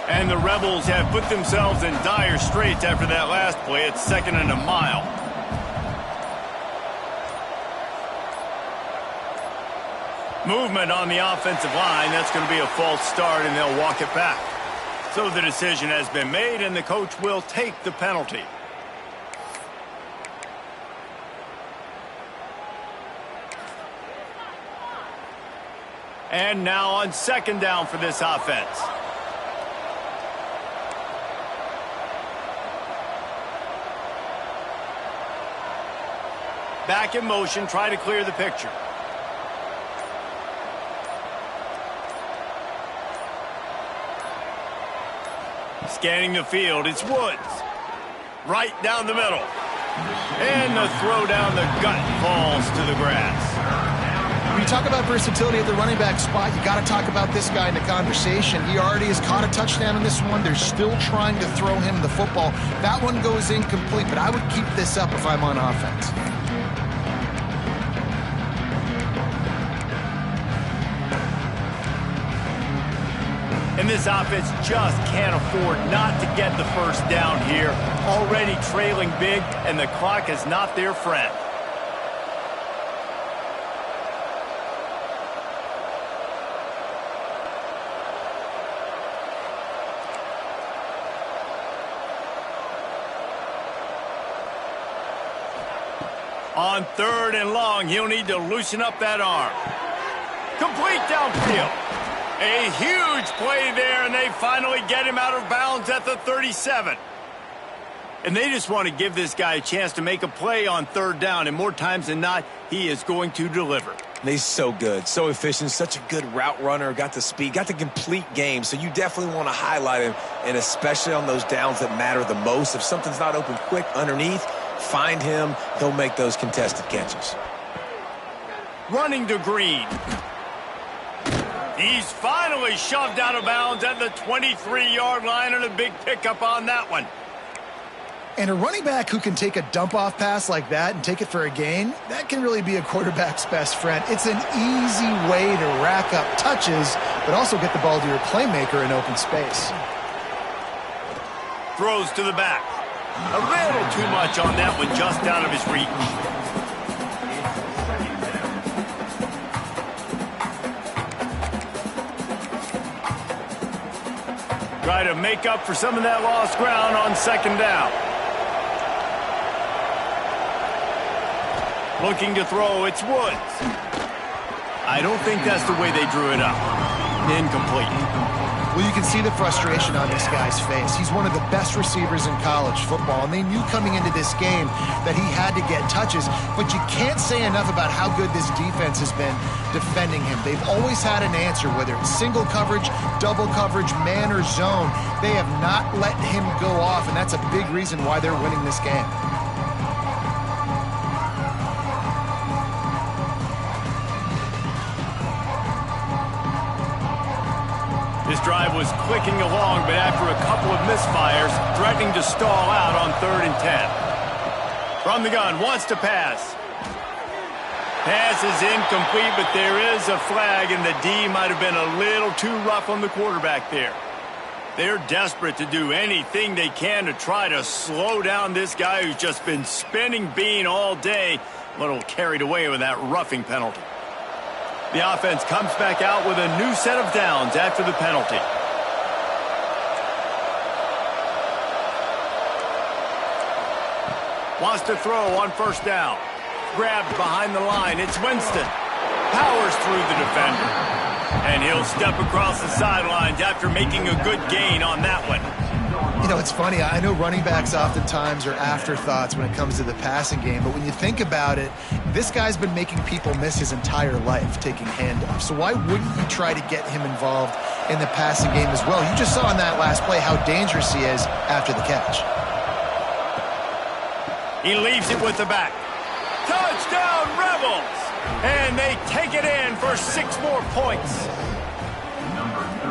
And the Rebels have put themselves in dire straits after that last play. It's 2nd and a mile. Movement on the offensive line. That's going to be a false start, and they'll walk it back. So the decision has been made, and the coach will take the penalty. And now on 2nd down for this offense. Back in motion, try to clear the picture. Scanning the field, it's Woods. Right down the middle. And the throw down the gut falls to the grass. When you talk about versatility at the running back spot, you got to talk about this guy in the conversation. He already has caught a touchdown in this one. They're still trying to throw him the football. That one goes incomplete, but I would keep this up if I'm on offense. And this offense just can't afford not to get the 1st down here. Already trailing big, and the clock is not their friend. On 3rd and long, he'll need to loosen up that arm. Complete downfield. A huge play there, and they finally get him out of bounds at the 37. And they just want to give this guy a chance to make a play on 3rd down, and more times than not, he is going to deliver. He's so good, so efficient, such a good route runner, got the speed, got the complete game, so you definitely want to highlight him, and especially on those downs that matter the most. If something's not open quick underneath, find him, he'll make those contested catches. Running to Green. He's finally shoved out of bounds at the 23-yard line, and a big pickup on that one. And a running back who can take a dump-off pass like that and take it for a gain, that can really be a quarterback's best friend. It's an easy way to rack up touches, but also get the ball to your playmaker in open space. Throws to the back. A little too much on that one, just out of his reach. Try to make up for some of that lost ground on 2nd down. Looking to throw, it's Woods. I don't think that's the way they drew it up. Incomplete. Well, you can see the frustration on this guy's face. He's one of the best receivers in college football, and they knew coming into this game that he had to get touches, but you can't say enough about how good this defense has been defending him. They've always had an answer, whether it's single coverage, double coverage, man or zone. They have not let him go off, and that's a big reason why they're winning this game. This drive was clicking along, but after a couple of misfires, threatening to stall out on 3rd and 10. From the gun, wants to pass. Pass is incomplete, but there is a flag, and the D might have been a little too rough on the quarterback there. They're desperate to do anything they can to try to slow down this guy who's just been spinning bean all day, a little carried away with that roughing penalty. The offense comes back out with a new set of downs after the penalty. Wants to throw on 1st down. Grabbed behind the line. It's Winston. Powers through the defender. And he'll step across the sidelines after making a good gain on that one. You know, it's funny. I know running backs oftentimes are afterthoughts when it comes to the passing game, but when you think about it, this guy's been making people miss his entire life taking handoffs. So why wouldn't you try to get him involved in the passing game as well? You just saw in that last play how dangerous he is after the catch. He leaves it with the back. Touchdown, Rebels! And they take it in for 6 more points.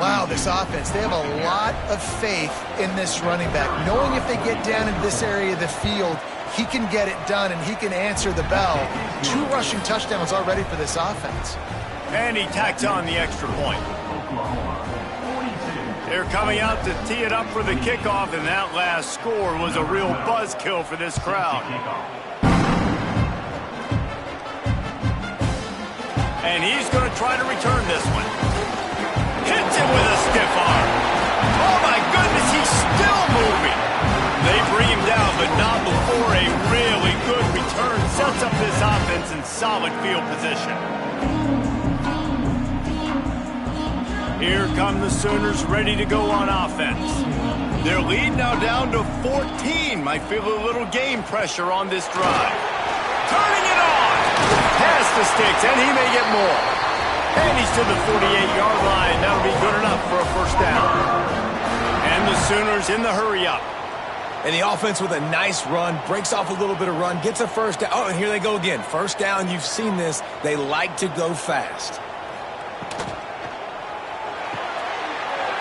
Wow, this offense, they have a lot of faith in this running back, knowing if they get down into this area of the field, he can get it done and he can answer the bell. 2 rushing touchdowns already for this offense. And he tacks on the extra point. They're coming out to tee it up for the kickoff, and that last score was a real buzzkill for this crowd. And he's going to try to return this one. Hits it with a stiff arm. Oh, my goodness, he's still moving. They bring him down, but not before a really good return sets up this offense in solid field position. Here come the Sooners ready to go on offense. Their lead now down to 14. Might feel a little game pressure on this drive. Turning it on. Pass the sticks, and he may get more. And he's to the 48-yard line. That'll be good enough for a 1st down. And the Sooners in the hurry-up. And the offense with a nice run, breaks off a little bit of run, gets a 1st down. Oh, and here they go again. 1st down, you've seen this. They like to go fast.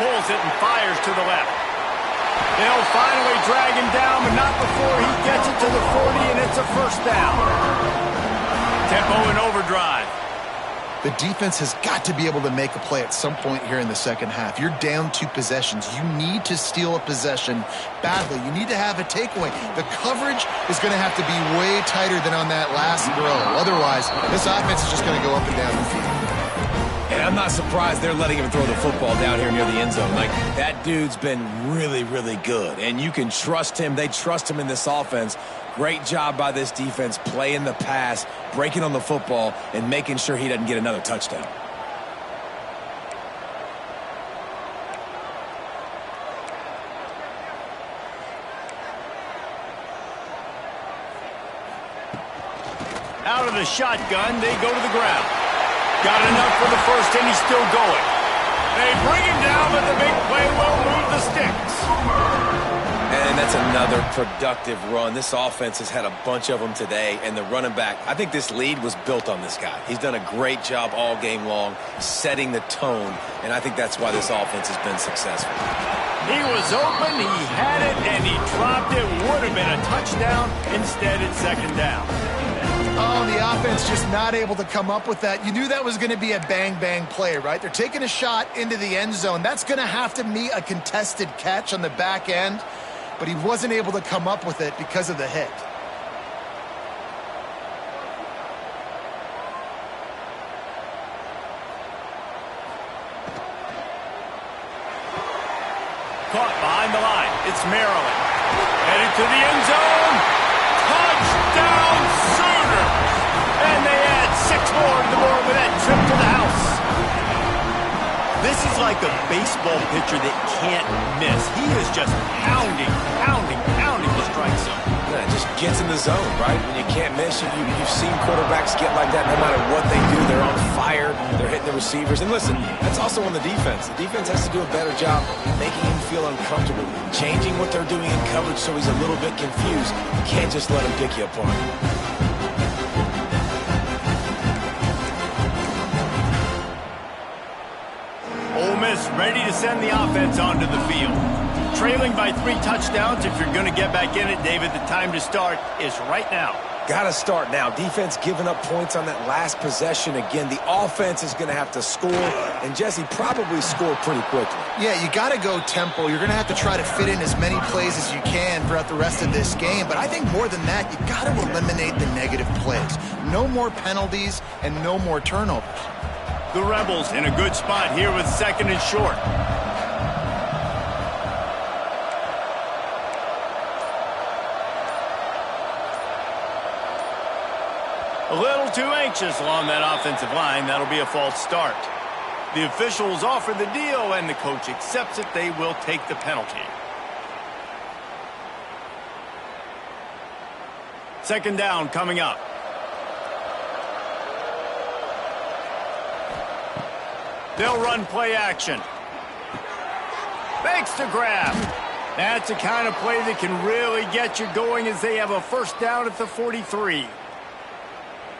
Pulls it and fires to the left. They'll finally drag him down, but not before he gets it to the 40, and it's a 1st down. Tempo in overdrive. The defense has got to be able to make a play at some point here in the second half. You're down 2 possessions. You need to steal a possession badly. You need to have a takeaway. The coverage is going to have to be way tighter than on that last throw. Otherwise, this offense is just going to go up and down the field. And I'm not surprised they're letting him throw the football down here near the end zone. Like, that dude's been really, really good. And you can trust him. They trust him in this offense. Great job by this defense playing the pass, breaking on the football, and making sure he doesn't get another touchdown. Out of the shotgun, they go to the ground. Got enough for the 1st, and he's still going. They bring him down, but the big play will move the sticks. And that's another productive run. This offense has had a bunch of them today, and the running back, I think this lead was built on this guy. He's done a great job all game long, setting the tone, and I think that's why this offense has been successful. He was open, he had it, and he dropped it. Would have been a touchdown. Instead, it's 2nd down. Oh, the offense just not able to come up with that. You knew that was going to be a bang-bang play, right? They're taking a shot into the end zone. That's going to have to meet a contested catch on the back end, but he wasn't able to come up with it because of the hit. Caught behind the line. It's Maryland. Headed to the end zone. Touchdown, Sooners! like a baseball pitcher that can't miss. He is just pounding the strike zone. Yeah, it just gets in the zone, right? When you can't miss, you've seen quarterbacks get like that no matter what they do. They're on fire. They're hitting the receivers. And listen, that's also on the defense. The defense has to do a better job making him feel uncomfortable, changing what they're doing in coverage so he's a little bit confused. You can't just let him pick you apart. Ole Miss ready to send the offense onto the field. Trailing by 3 touchdowns. If you're going to get back in it, David, the time to start is right now. Got to start now. Defense giving up points on that last possession. Again, the offense is going to have to score, and Jesse probably score pretty quickly. Yeah, you got to go tempo. You're going to have to try to fit in as many plays as you can throughout the rest of this game. But I think more than that, you got to eliminate the negative plays. No more penalties and no more turnovers. The Rebels in a good spot here with 2nd and short. A little too anxious along that offensive line. That'll be a false start. The officials offer the deal, and the coach accepts it. They will take the penalty. 2nd down coming up. They'll run play action. Makes the grab. That's the kind of play that can really get you going as they have a 1st down at the 43.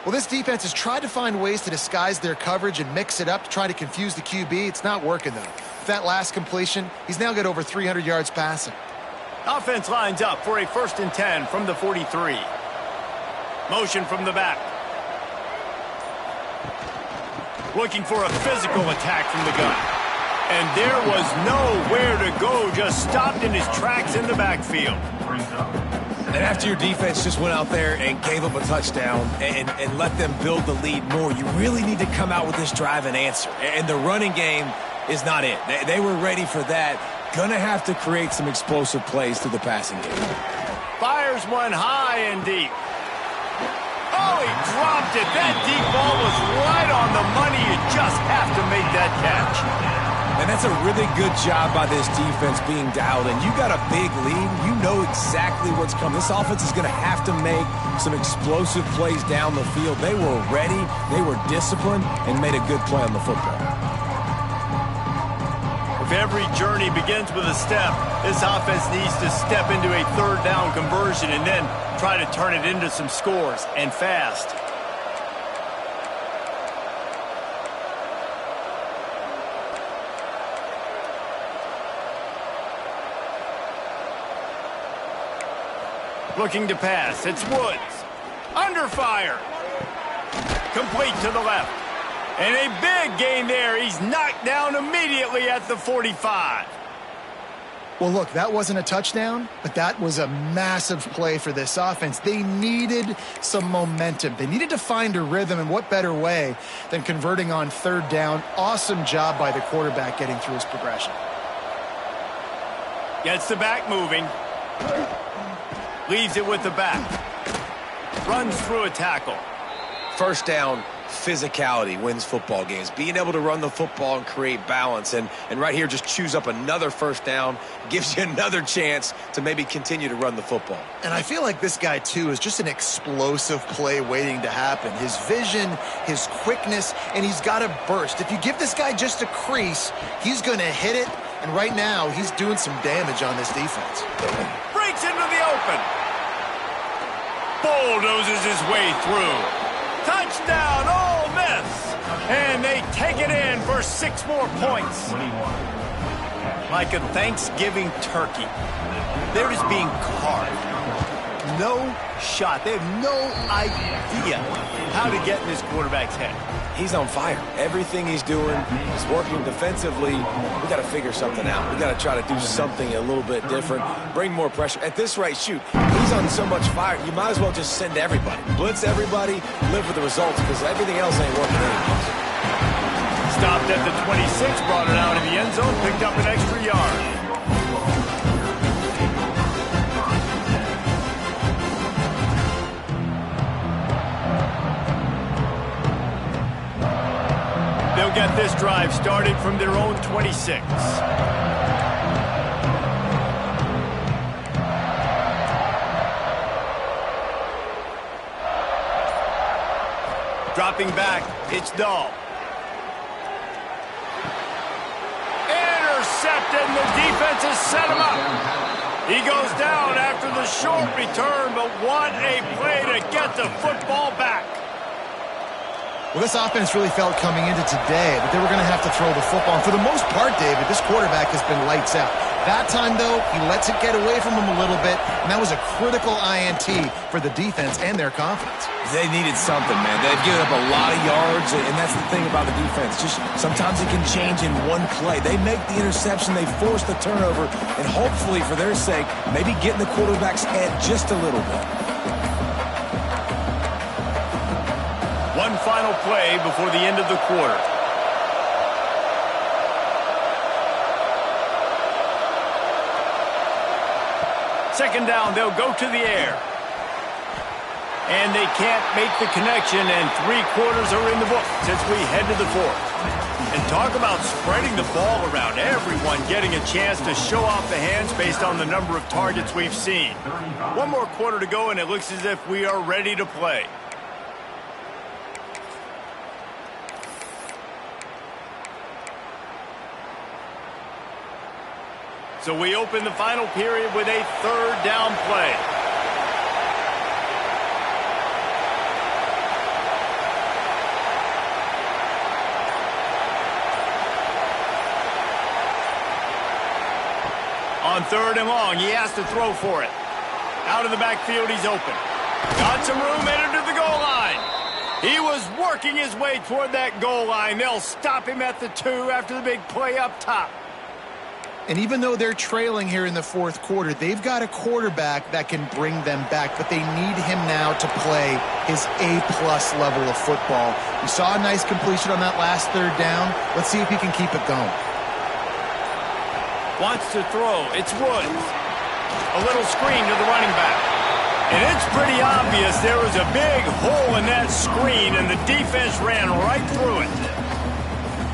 Well, this defense has tried to find ways to disguise their coverage and mix it up to try to confuse the QB. It's not working, though. With that last completion, he's now got over 300 yards passing. Offense lines up for a 1st and 10 from the 43. Motion from the back. Looking for a physical attack from the gun. And there was nowhere to go, just stopped in his tracks in the backfield. And after your defense just went out there and gave up a touchdown and let them build the lead more, you really need to come out with this drive and answer. And the running game is not it. They were ready for that. Gonna have to create some explosive plays through the passing game. Fires one high and deep. Oh, he dropped it. That deep ball was right on the money. You just have to make that catch. And that's a really good job by this defense being dialed in. You got a big lead. You know exactly what's coming. This offense is going to have to make some explosive plays down the field. They were ready, they were disciplined, and made a good play on the football. If every journey begins with a step, this offense needs to step into a 3rd down conversion and then try to turn it into some scores, and fast. Looking to pass. It's Woods. Under fire. Complete to the left. And a big gain there. He's knocked down immediately at the 45. Well, look, that wasn't a touchdown, but that was a massive play for this offense. They needed some momentum. They needed to find a rhythm, and what better way than converting on 3rd down. Awesome job by the quarterback getting through his progression. Gets the back moving. Leaves it with the back. Runs through a tackle. 1st down, physicality wins football games. Being able to run the football and create balance. And right here, just choose up another 1st down. Gives you another chance to maybe continue to run the football. And I feel like this guy, too, is just an explosive play waiting to happen. His vision, his quickness, and he's got a burst. If you give this guy just a crease, he's going to hit it. And right now, he's doing some damage on this defense. Breaks into the open. Bulldozes his way through. Touchdown, Ole Miss. And they take it in for 6 more points. Like a Thanksgiving turkey. They're just being carved. No shot. They have no idea how to get in this quarterback's head. He's on fire. Everything he's doing is working defensively. We got to figure something out. We got to try to do something a little bit different. Bring more pressure. At this rate, shoot, he's on so much fire, you might as well just send everybody. Blitz everybody, live with the results, because everything else ain't working anymore. Stopped at the 26, brought it out of the end zone, picked up an extra yard. they'll get this drive started from their own 26. Dropping back, it's Dahl. Intercepted, and the defense has set him up. He goes down after the short return, but what a play to get the football back. Well, this offense really felt coming into today that they were going to have to throw the football. And for the most part, David, this quarterback has been lights out. That time, though, he lets it get away from him a little bit, and that was a critical INT for the defense and their confidence. They needed something, man. They've given up a lot of yards, and that's the thing about the defense. Just sometimes it can change in one play. They make the interception, they force the turnover, and hopefully, for their sake, maybe get in the quarterback's head just a little bit. One final play before the end of the quarter. Second down, they'll go to the air. And they can't make the connection, and 3 quarters are in the book since we head to the fourth. And talk about spreading the ball around, everyone getting a chance to show off the hands based on the number of targets we've seen. One more quarter to go, and it looks as if we are ready to play. So we open the final period with a third down play. On third and long, he has to throw for it. Out of the backfield, he's open. Got some room, entered to the goal line. He was working his way toward that goal line. They'll stop him at the 2 after the big play up top. And even though they're trailing here in the fourth quarter, they've got a quarterback that can bring them back, but they need him now to play his A-plus level of football. We saw a nice completion on that last third down. Let's see if he can keep it going. Wants to throw. It's Woods. A little screen to the running back. And it's pretty obvious there was a big hole in that screen, and the defense ran right through it.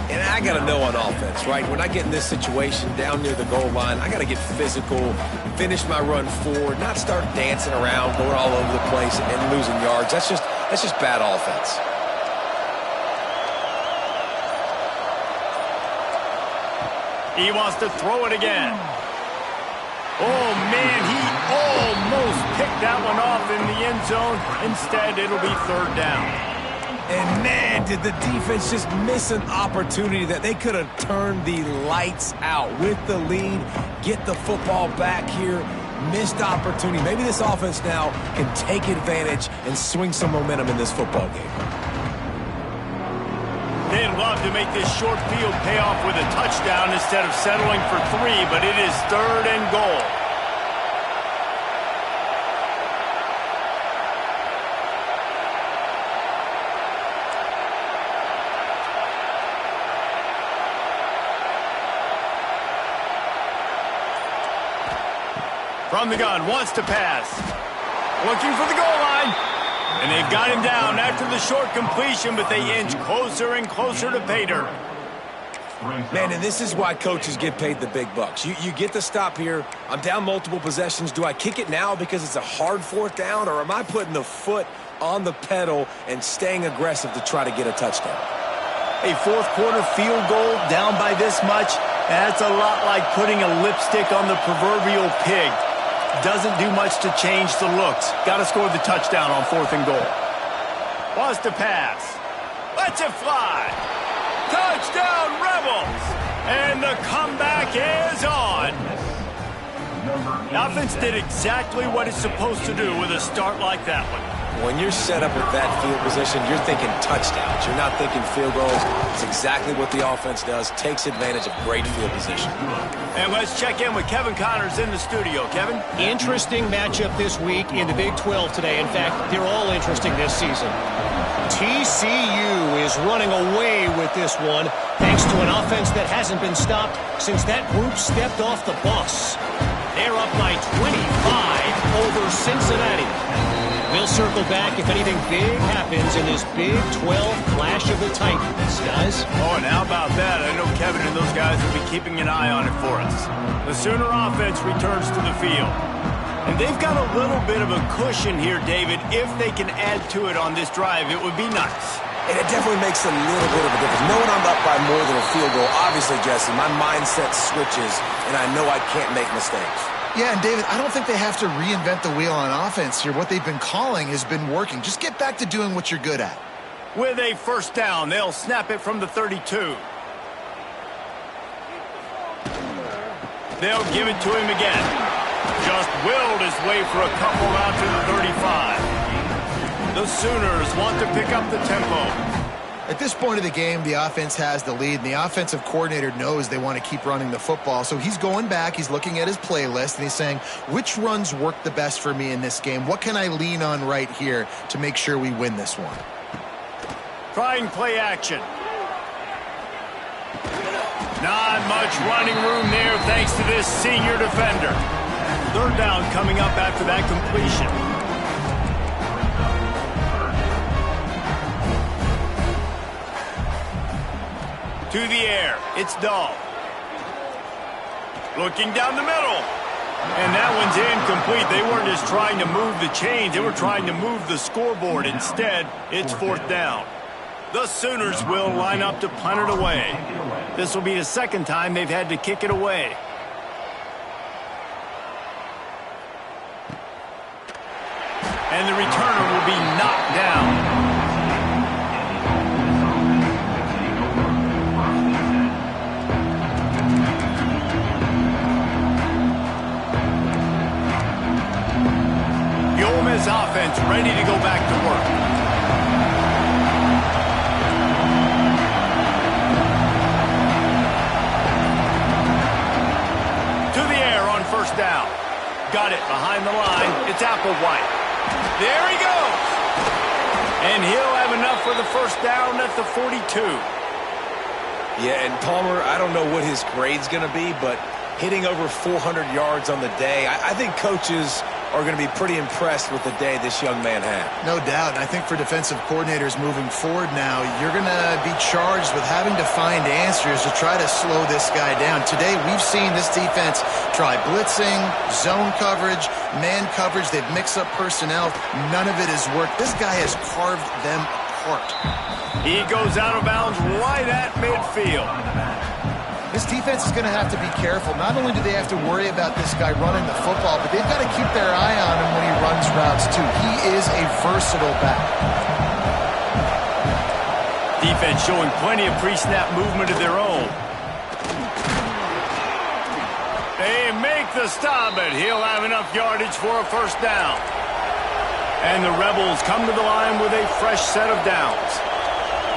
And I got to know on offense, right? When I get in this situation down near the goal line, I got to get physical, finish my run forward, not start dancing around, going all over the place and losing yards. That's just bad offense. He wants to throw it again. Oh, man, he almost picked that one off in the end zone. Instead, it'll be third down. And, man, did the defense just miss an opportunity that they could have turned the lights out with the lead, get the football back here. Missed opportunity. Maybe this offense now can take advantage and swing some momentum in this football game. They'd love to make this short field pay off with a touchdown instead of settling for 3, but it is third and goal. From the gun, wants to pass. Looking for the goal line. And they've got him down after the short completion, but they inch closer and closer to pay dirt. Man, and this is why coaches get paid the big bucks. You get the stop here. I'm down multiple possessions. Do I kick it now because it's a hard fourth down, or am I putting the foot on the pedal and staying aggressive to try to get a touchdown? A fourth quarter field goal down by this much, that's a lot like putting a lipstick on the proverbial pig. Doesn't do much to change the looks. Got to score the touchdown on fourth and goal. Wants to pass. Lets it fly. Touchdown, Rebels! And the comeback is on. The offense did exactly what it's supposed to do with a start like that one. When you're set up with that field position, you're thinking touchdowns. You're not thinking field goals. It's exactly what the offense does. Takes advantage of great field position. And let's check in with Kevin Connors in the studio. Kevin? Interesting matchup this week in the Big 12 today. In fact, they're all interesting this season. TCU is running away with this one thanks to an offense that hasn't been stopped since that group stepped off the bus. They're up by 25 over Cincinnati. We'll circle back if anything big happens in this Big 12 Clash of the Titans, guys. Oh, and how about that? I know Kevin and those guys will be keeping an eye on it for us. The Sooner offense returns to the field. And they've got a little bit of a cushion here, David. If they can add to it on this drive, it would be nice. And it definitely makes a little bit of a difference. Knowing I'm up by more than a field goal, obviously, Jesse, my mindset switches, and I know I can't make mistakes. Yeah, and David, I don't think they have to reinvent the wheel on offense here. What they've been calling has been working. Just get back to doing what you're good at. With a first down, they'll snap it from the 32. They'll give it to him again. Just willed his way for a couple out to the 35. The Sooners want to pick up the tempo. At this point of the game, the offense has the lead, and the offensive coordinator knows they want to keep running the football. So he's going back, he's looking at his playlist, and he's saying, which runs work the best for me in this game? What can I lean on right here to make sure we win this one? Trying play action. Not much running room there thanks to this senior defender. Third down coming up after that completion. To the air, it's Dahl. Looking down the middle. And that one's incomplete. They weren't just trying to move the chains, they were trying to move the scoreboard. Instead, it's fourth down. The Sooners will line up to punt it away. This will be the second time they've had to kick it away. And the returner will be knocked down. His offense ready to go back to work. To the air on first down. Got it behind the line. It's Applewhite. There he goes. And he'll have enough for the first down at the 42. Yeah, and Palmer, I don't know what his grade's going to be, but hitting over 400 yards on the day, I think coaches are going to be pretty impressed with the day this young man had. No doubt. And I think for defensive coordinators moving forward now, you're going to be charged with having to find answers to try to slow this guy down. Today, we've seen this defense try blitzing, zone coverage, man coverage. They've mixed up personnel. None of it has worked. This guy has carved them apart. He goes out of bounds right at midfield. This defense is going to have to be careful. Not only do they have to worry about this guy running the football, but they've got to keep their eye on him when he runs routes too. He is a versatile back. Defense showing plenty of pre-snap movement of their own. They make the stop, but he'll have enough yardage for a first down. And the Rebels come to the line with a fresh set of downs.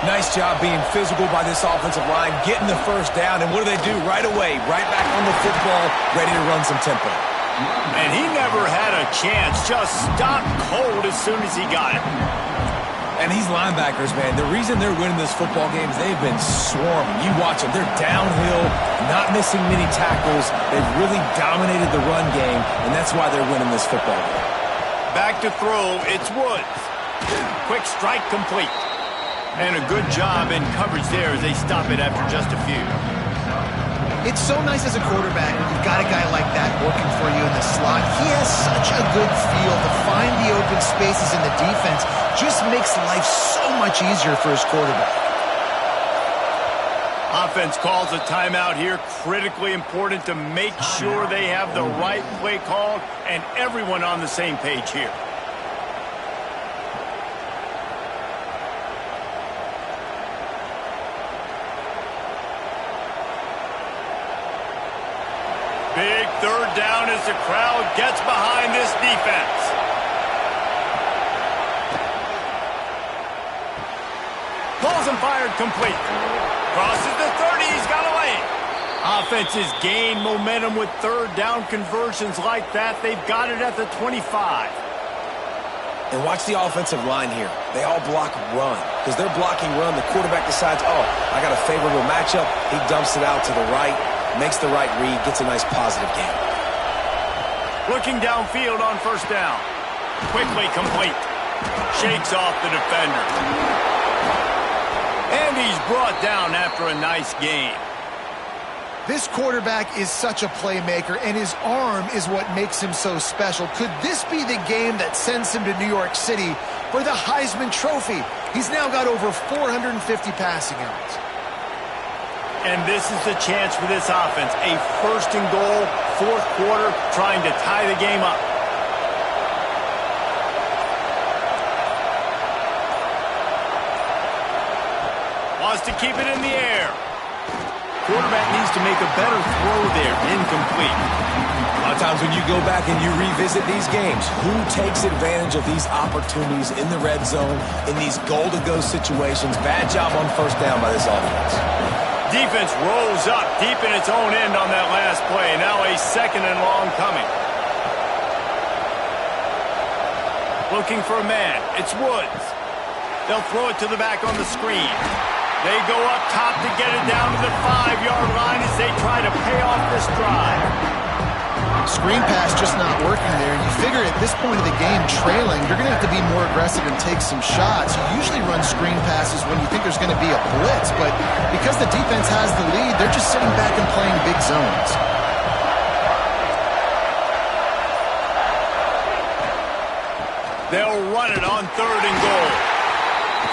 Nice job being physical by this offensive line, getting the first down, and what do they do right away? Right back on the football, ready to run some tempo. And he never had a chance, just stopped cold as soon as he got it. And these linebackers, man, the reason they're winning this football game is they've been swarming. You watch them, they're downhill, not missing many tackles. They've really dominated the run game, and that's why they're winning this football game. Back to throw, it's Woods. Quick strike complete. And a good job in coverage there as they stop it after just a few. It's so nice as a quarterback when you've got a guy like that working for you in the slot. He has such a good feel to find the open spaces in the defense. Just makes life so much easier for his quarterback. Offense calls a timeout here. Critically important to make sure they have the right play called and everyone on the same page here. Big third down as the crowd gets behind this defense. Pulls and fired complete. Crosses the 30, he's got a lane. Offenses gain momentum with third down conversions like that. They've got it at the 25. And watch the offensive line here. They all block run. Because they're blocking run, the quarterback decides, oh, I got a favorable matchup. He dumps it out to the right. Makes the right read, gets a nice positive gain. Looking downfield on first down. Quickly complete. shakes off the defender. And he's brought down after a nice game. This quarterback is such a playmaker, and his arm is what makes him so special. Could this be the game that sends him to New York City for the Heisman Trophy? He's now got over 450 passing yards. And this is the chance for this offense. A first and goal, fourth quarter, trying to tie the game up. Wants to keep it in the air. Quarterback needs to make a better throw there. Incomplete. A lot of times when you go back and you revisit these games, who takes advantage of these opportunities in the red zone, in these goal-to-go situations? Bad job on first down by this offense. Defense rolls up deep in its own end on that last play. Now a second and long coming. Looking for a man. It's Woods. They'll throw it to the back on the screen. They go up top to get it down to the 5-yard line as they try to pay off this drive. Screen pass just not working there. You figure at this point of the game, trailing, you're going to have to be more aggressive and take some shots. You usually run screen passes when you think there's going to be a blitz, but because the defense has the lead, they're just sitting back and playing big zones. They'll run it on third and goal.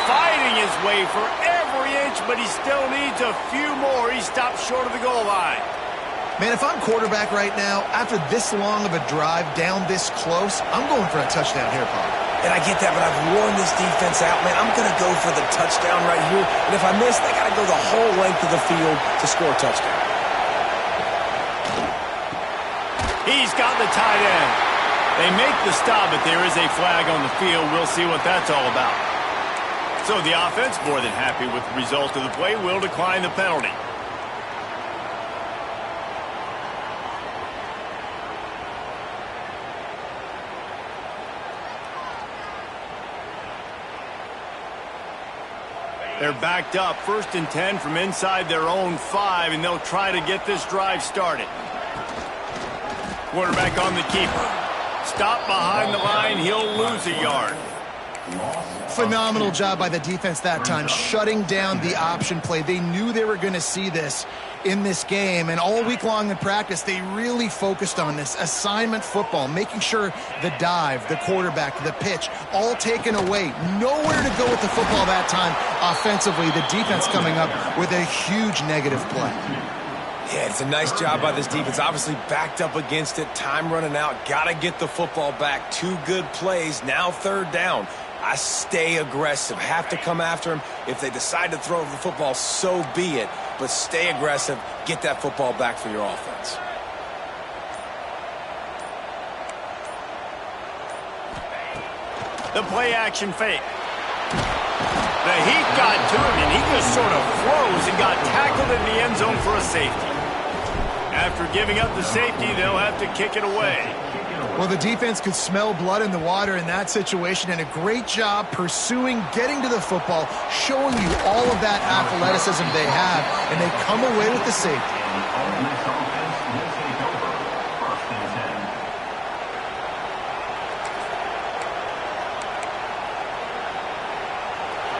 Fighting his way for every inch, but he still needs a few more. He stopped short of the goal line. Man, if I'm quarterback right now, after this long of a drive down this close, I'm going for a touchdown here, Paul. And I get that, but I've worn this defense out, man. I'm going to go for the touchdown right here. And if I miss, they got to go the whole length of the field to score a touchdown. He's got the tight end. They make the stop, but there is a flag on the field. We'll see what that's all about. So the offense, more than happy with the result of the play, will decline the penalty. They're backed up, 1st and 10 from inside their own 5, and they'll try to get this drive started. Quarterback on the keeper. Stop behind the line, he'll lose a yard. Phenomenal job by the defense that time, shutting down the option play. They knew they were going to see this in this game, and all week long in practice, they really focused on this assignment football, making sure the dive, the quarterback, the pitch, all taken away. Nowhere to go with the football that time offensively. The defense coming up with a huge negative play. Yeah, it's a nice job by this defense. Obviously backed up against it, time running out, got to get the football back. 2 good plays, now 3rd down. I stay aggressive, have to come after him. If they decide to throw the football, so be it. But stay aggressive, get that football back for your offense. The play action fake. The heat got to him, and he just sort of froze and got tackled in the end zone for a safety. After giving up the safety, they'll have to kick it away. Well, the defense could smell blood in the water in that situation, and a great job pursuing, getting to the football, showing you all of that athleticism they have, and they come away with the safety.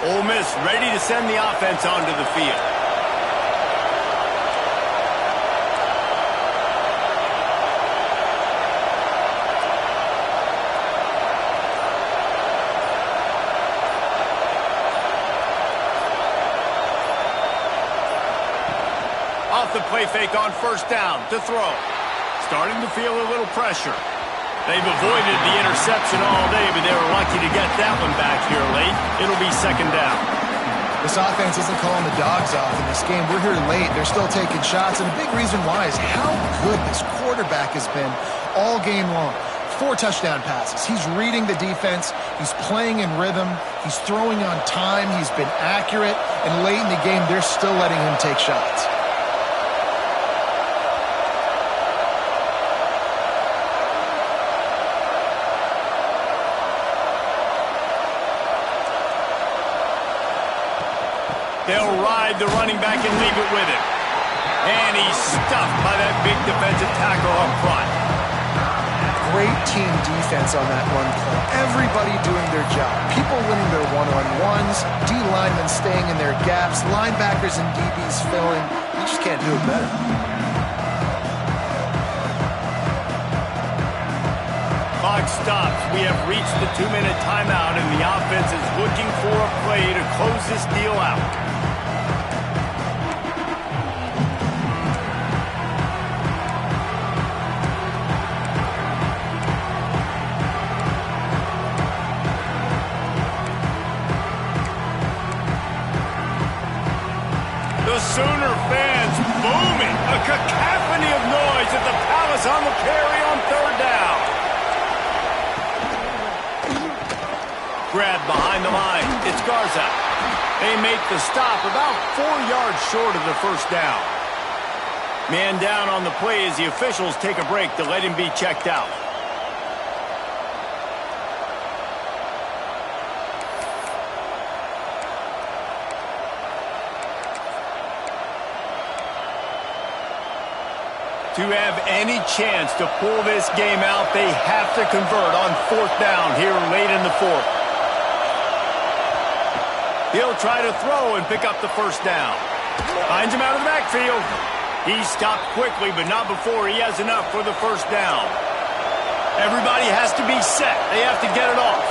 Ole Miss ready to send the offense onto the field. Off the play fake on 1st down to throw. Starting to feel a little pressure. They've avoided the interception all day, but they were lucky to get that one back here late. It'll be 2nd down. This offense isn't calling the dogs off in this game. We're here late. They're still taking shots, and a big reason why is how good this quarterback has been all game long. 4 touchdown passes. He's reading the defense. He's playing in rhythm. He's throwing on time. He's been accurate, and late in the game, they're still letting him take shots. They'll ride the running back and leave it with him. And he's stuffed by that big defensive tackle up front. great team defense on that run play. Everybody doing their job. People winning their one-on-ones, D linemen staying in their gaps, linebackers and DBs filling. You just can't do it better. Clock stops. We have reached the 2-minute timeout, and the offense is looking for a play to close this deal out. The Sooner fans booming. A cacophony of noise at the Palace on the carry on third down. Grab behind the line. It's Garza. They make the stop about 4 yards short of the first down. Man down on the play as the officials take a break to let him be checked out. To have any chance to pull this game out, they have to convert on fourth down here late in the fourth. He'll try to throw and pick up the first down. Finds him out of the backfield. He stopped quickly, but not before he has enough for the first down. Everybody has to be set. They have to get it off.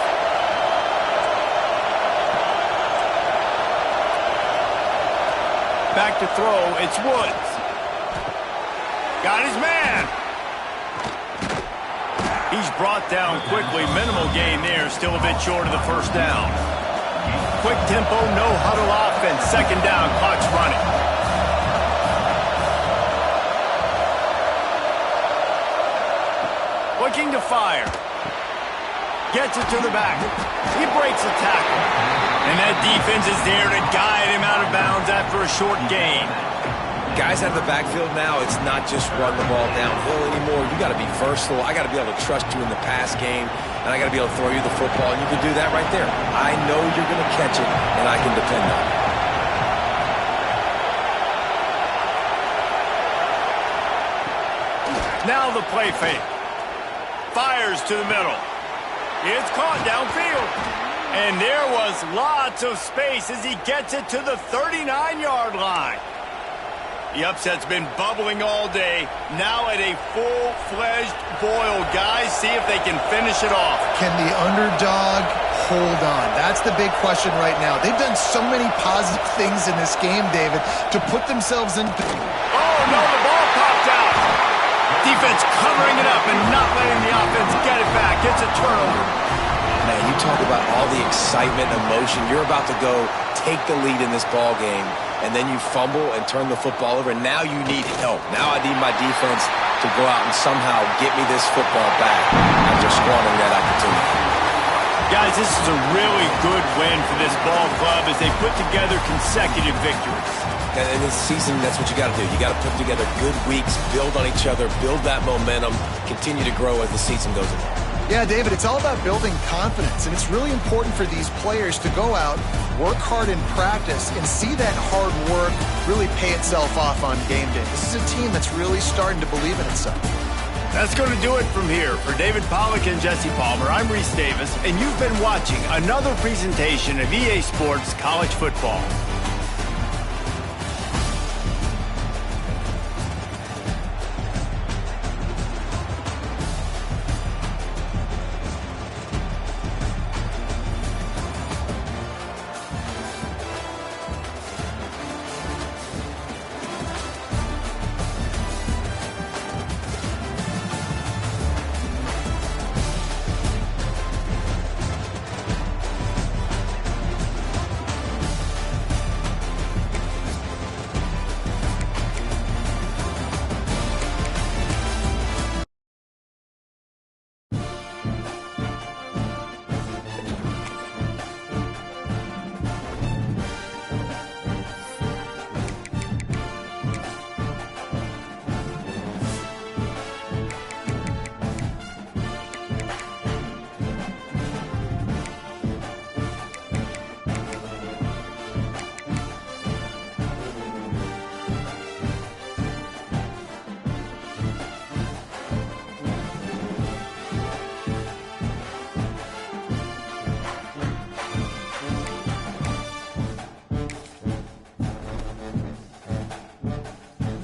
Back to throw. It's Woods. Got his man. He's brought down quickly. Minimal gain there. Still a bit short of the first down. Quick tempo, no huddle offense. Second down. Clock's running. Looking to fire. Gets it to the back. He breaks a tackle. And that defense is there to guide him out of bounds after a short gain. Guys out of the backfield now, it's not just run the ball downhill anymore. You got to be versatile. I got to be able to trust you in the pass game, and I got to be able to throw you the football, and you can do that right there. I know you're going to catch it, and I can depend on it. Now the play fake. Fires to the middle. It's caught downfield. And there was lots of space as he gets it to the 39-yard line. The upset's been bubbling all day. Now at a full-fledged boil. Guys, see if they can finish it off. Can the underdog hold on? That's the big question right now. They've done so many positive things in this game, David, to put themselves in... Oh, no, the ball popped out. Defense covering it up and not letting the offense get it back. It's a turnover. Man, you talk about all the excitement, emotion. You're about to go take the lead in this ball game, and then you fumble and turn the football over, and now you need help. Now I need my defense to go out and somehow get me this football back after squandering that opportunity. Guys, this is a really good win for this ball club as they put together consecutive victories. And in this season, that's what you got to do. You got to put together good weeks, build on each other, build that momentum, continue to grow as the season goes along. Yeah, David, it's all about building confidence, and it's really important for these players to go out, work hard in practice, and see that hard work really pay itself off on game day. This is a team that's really starting to believe in itself. That's going to do it from here. For David Pollack and Jesse Palmer, I'm Reese Davis, and you've been watching another presentation of EA Sports College Football.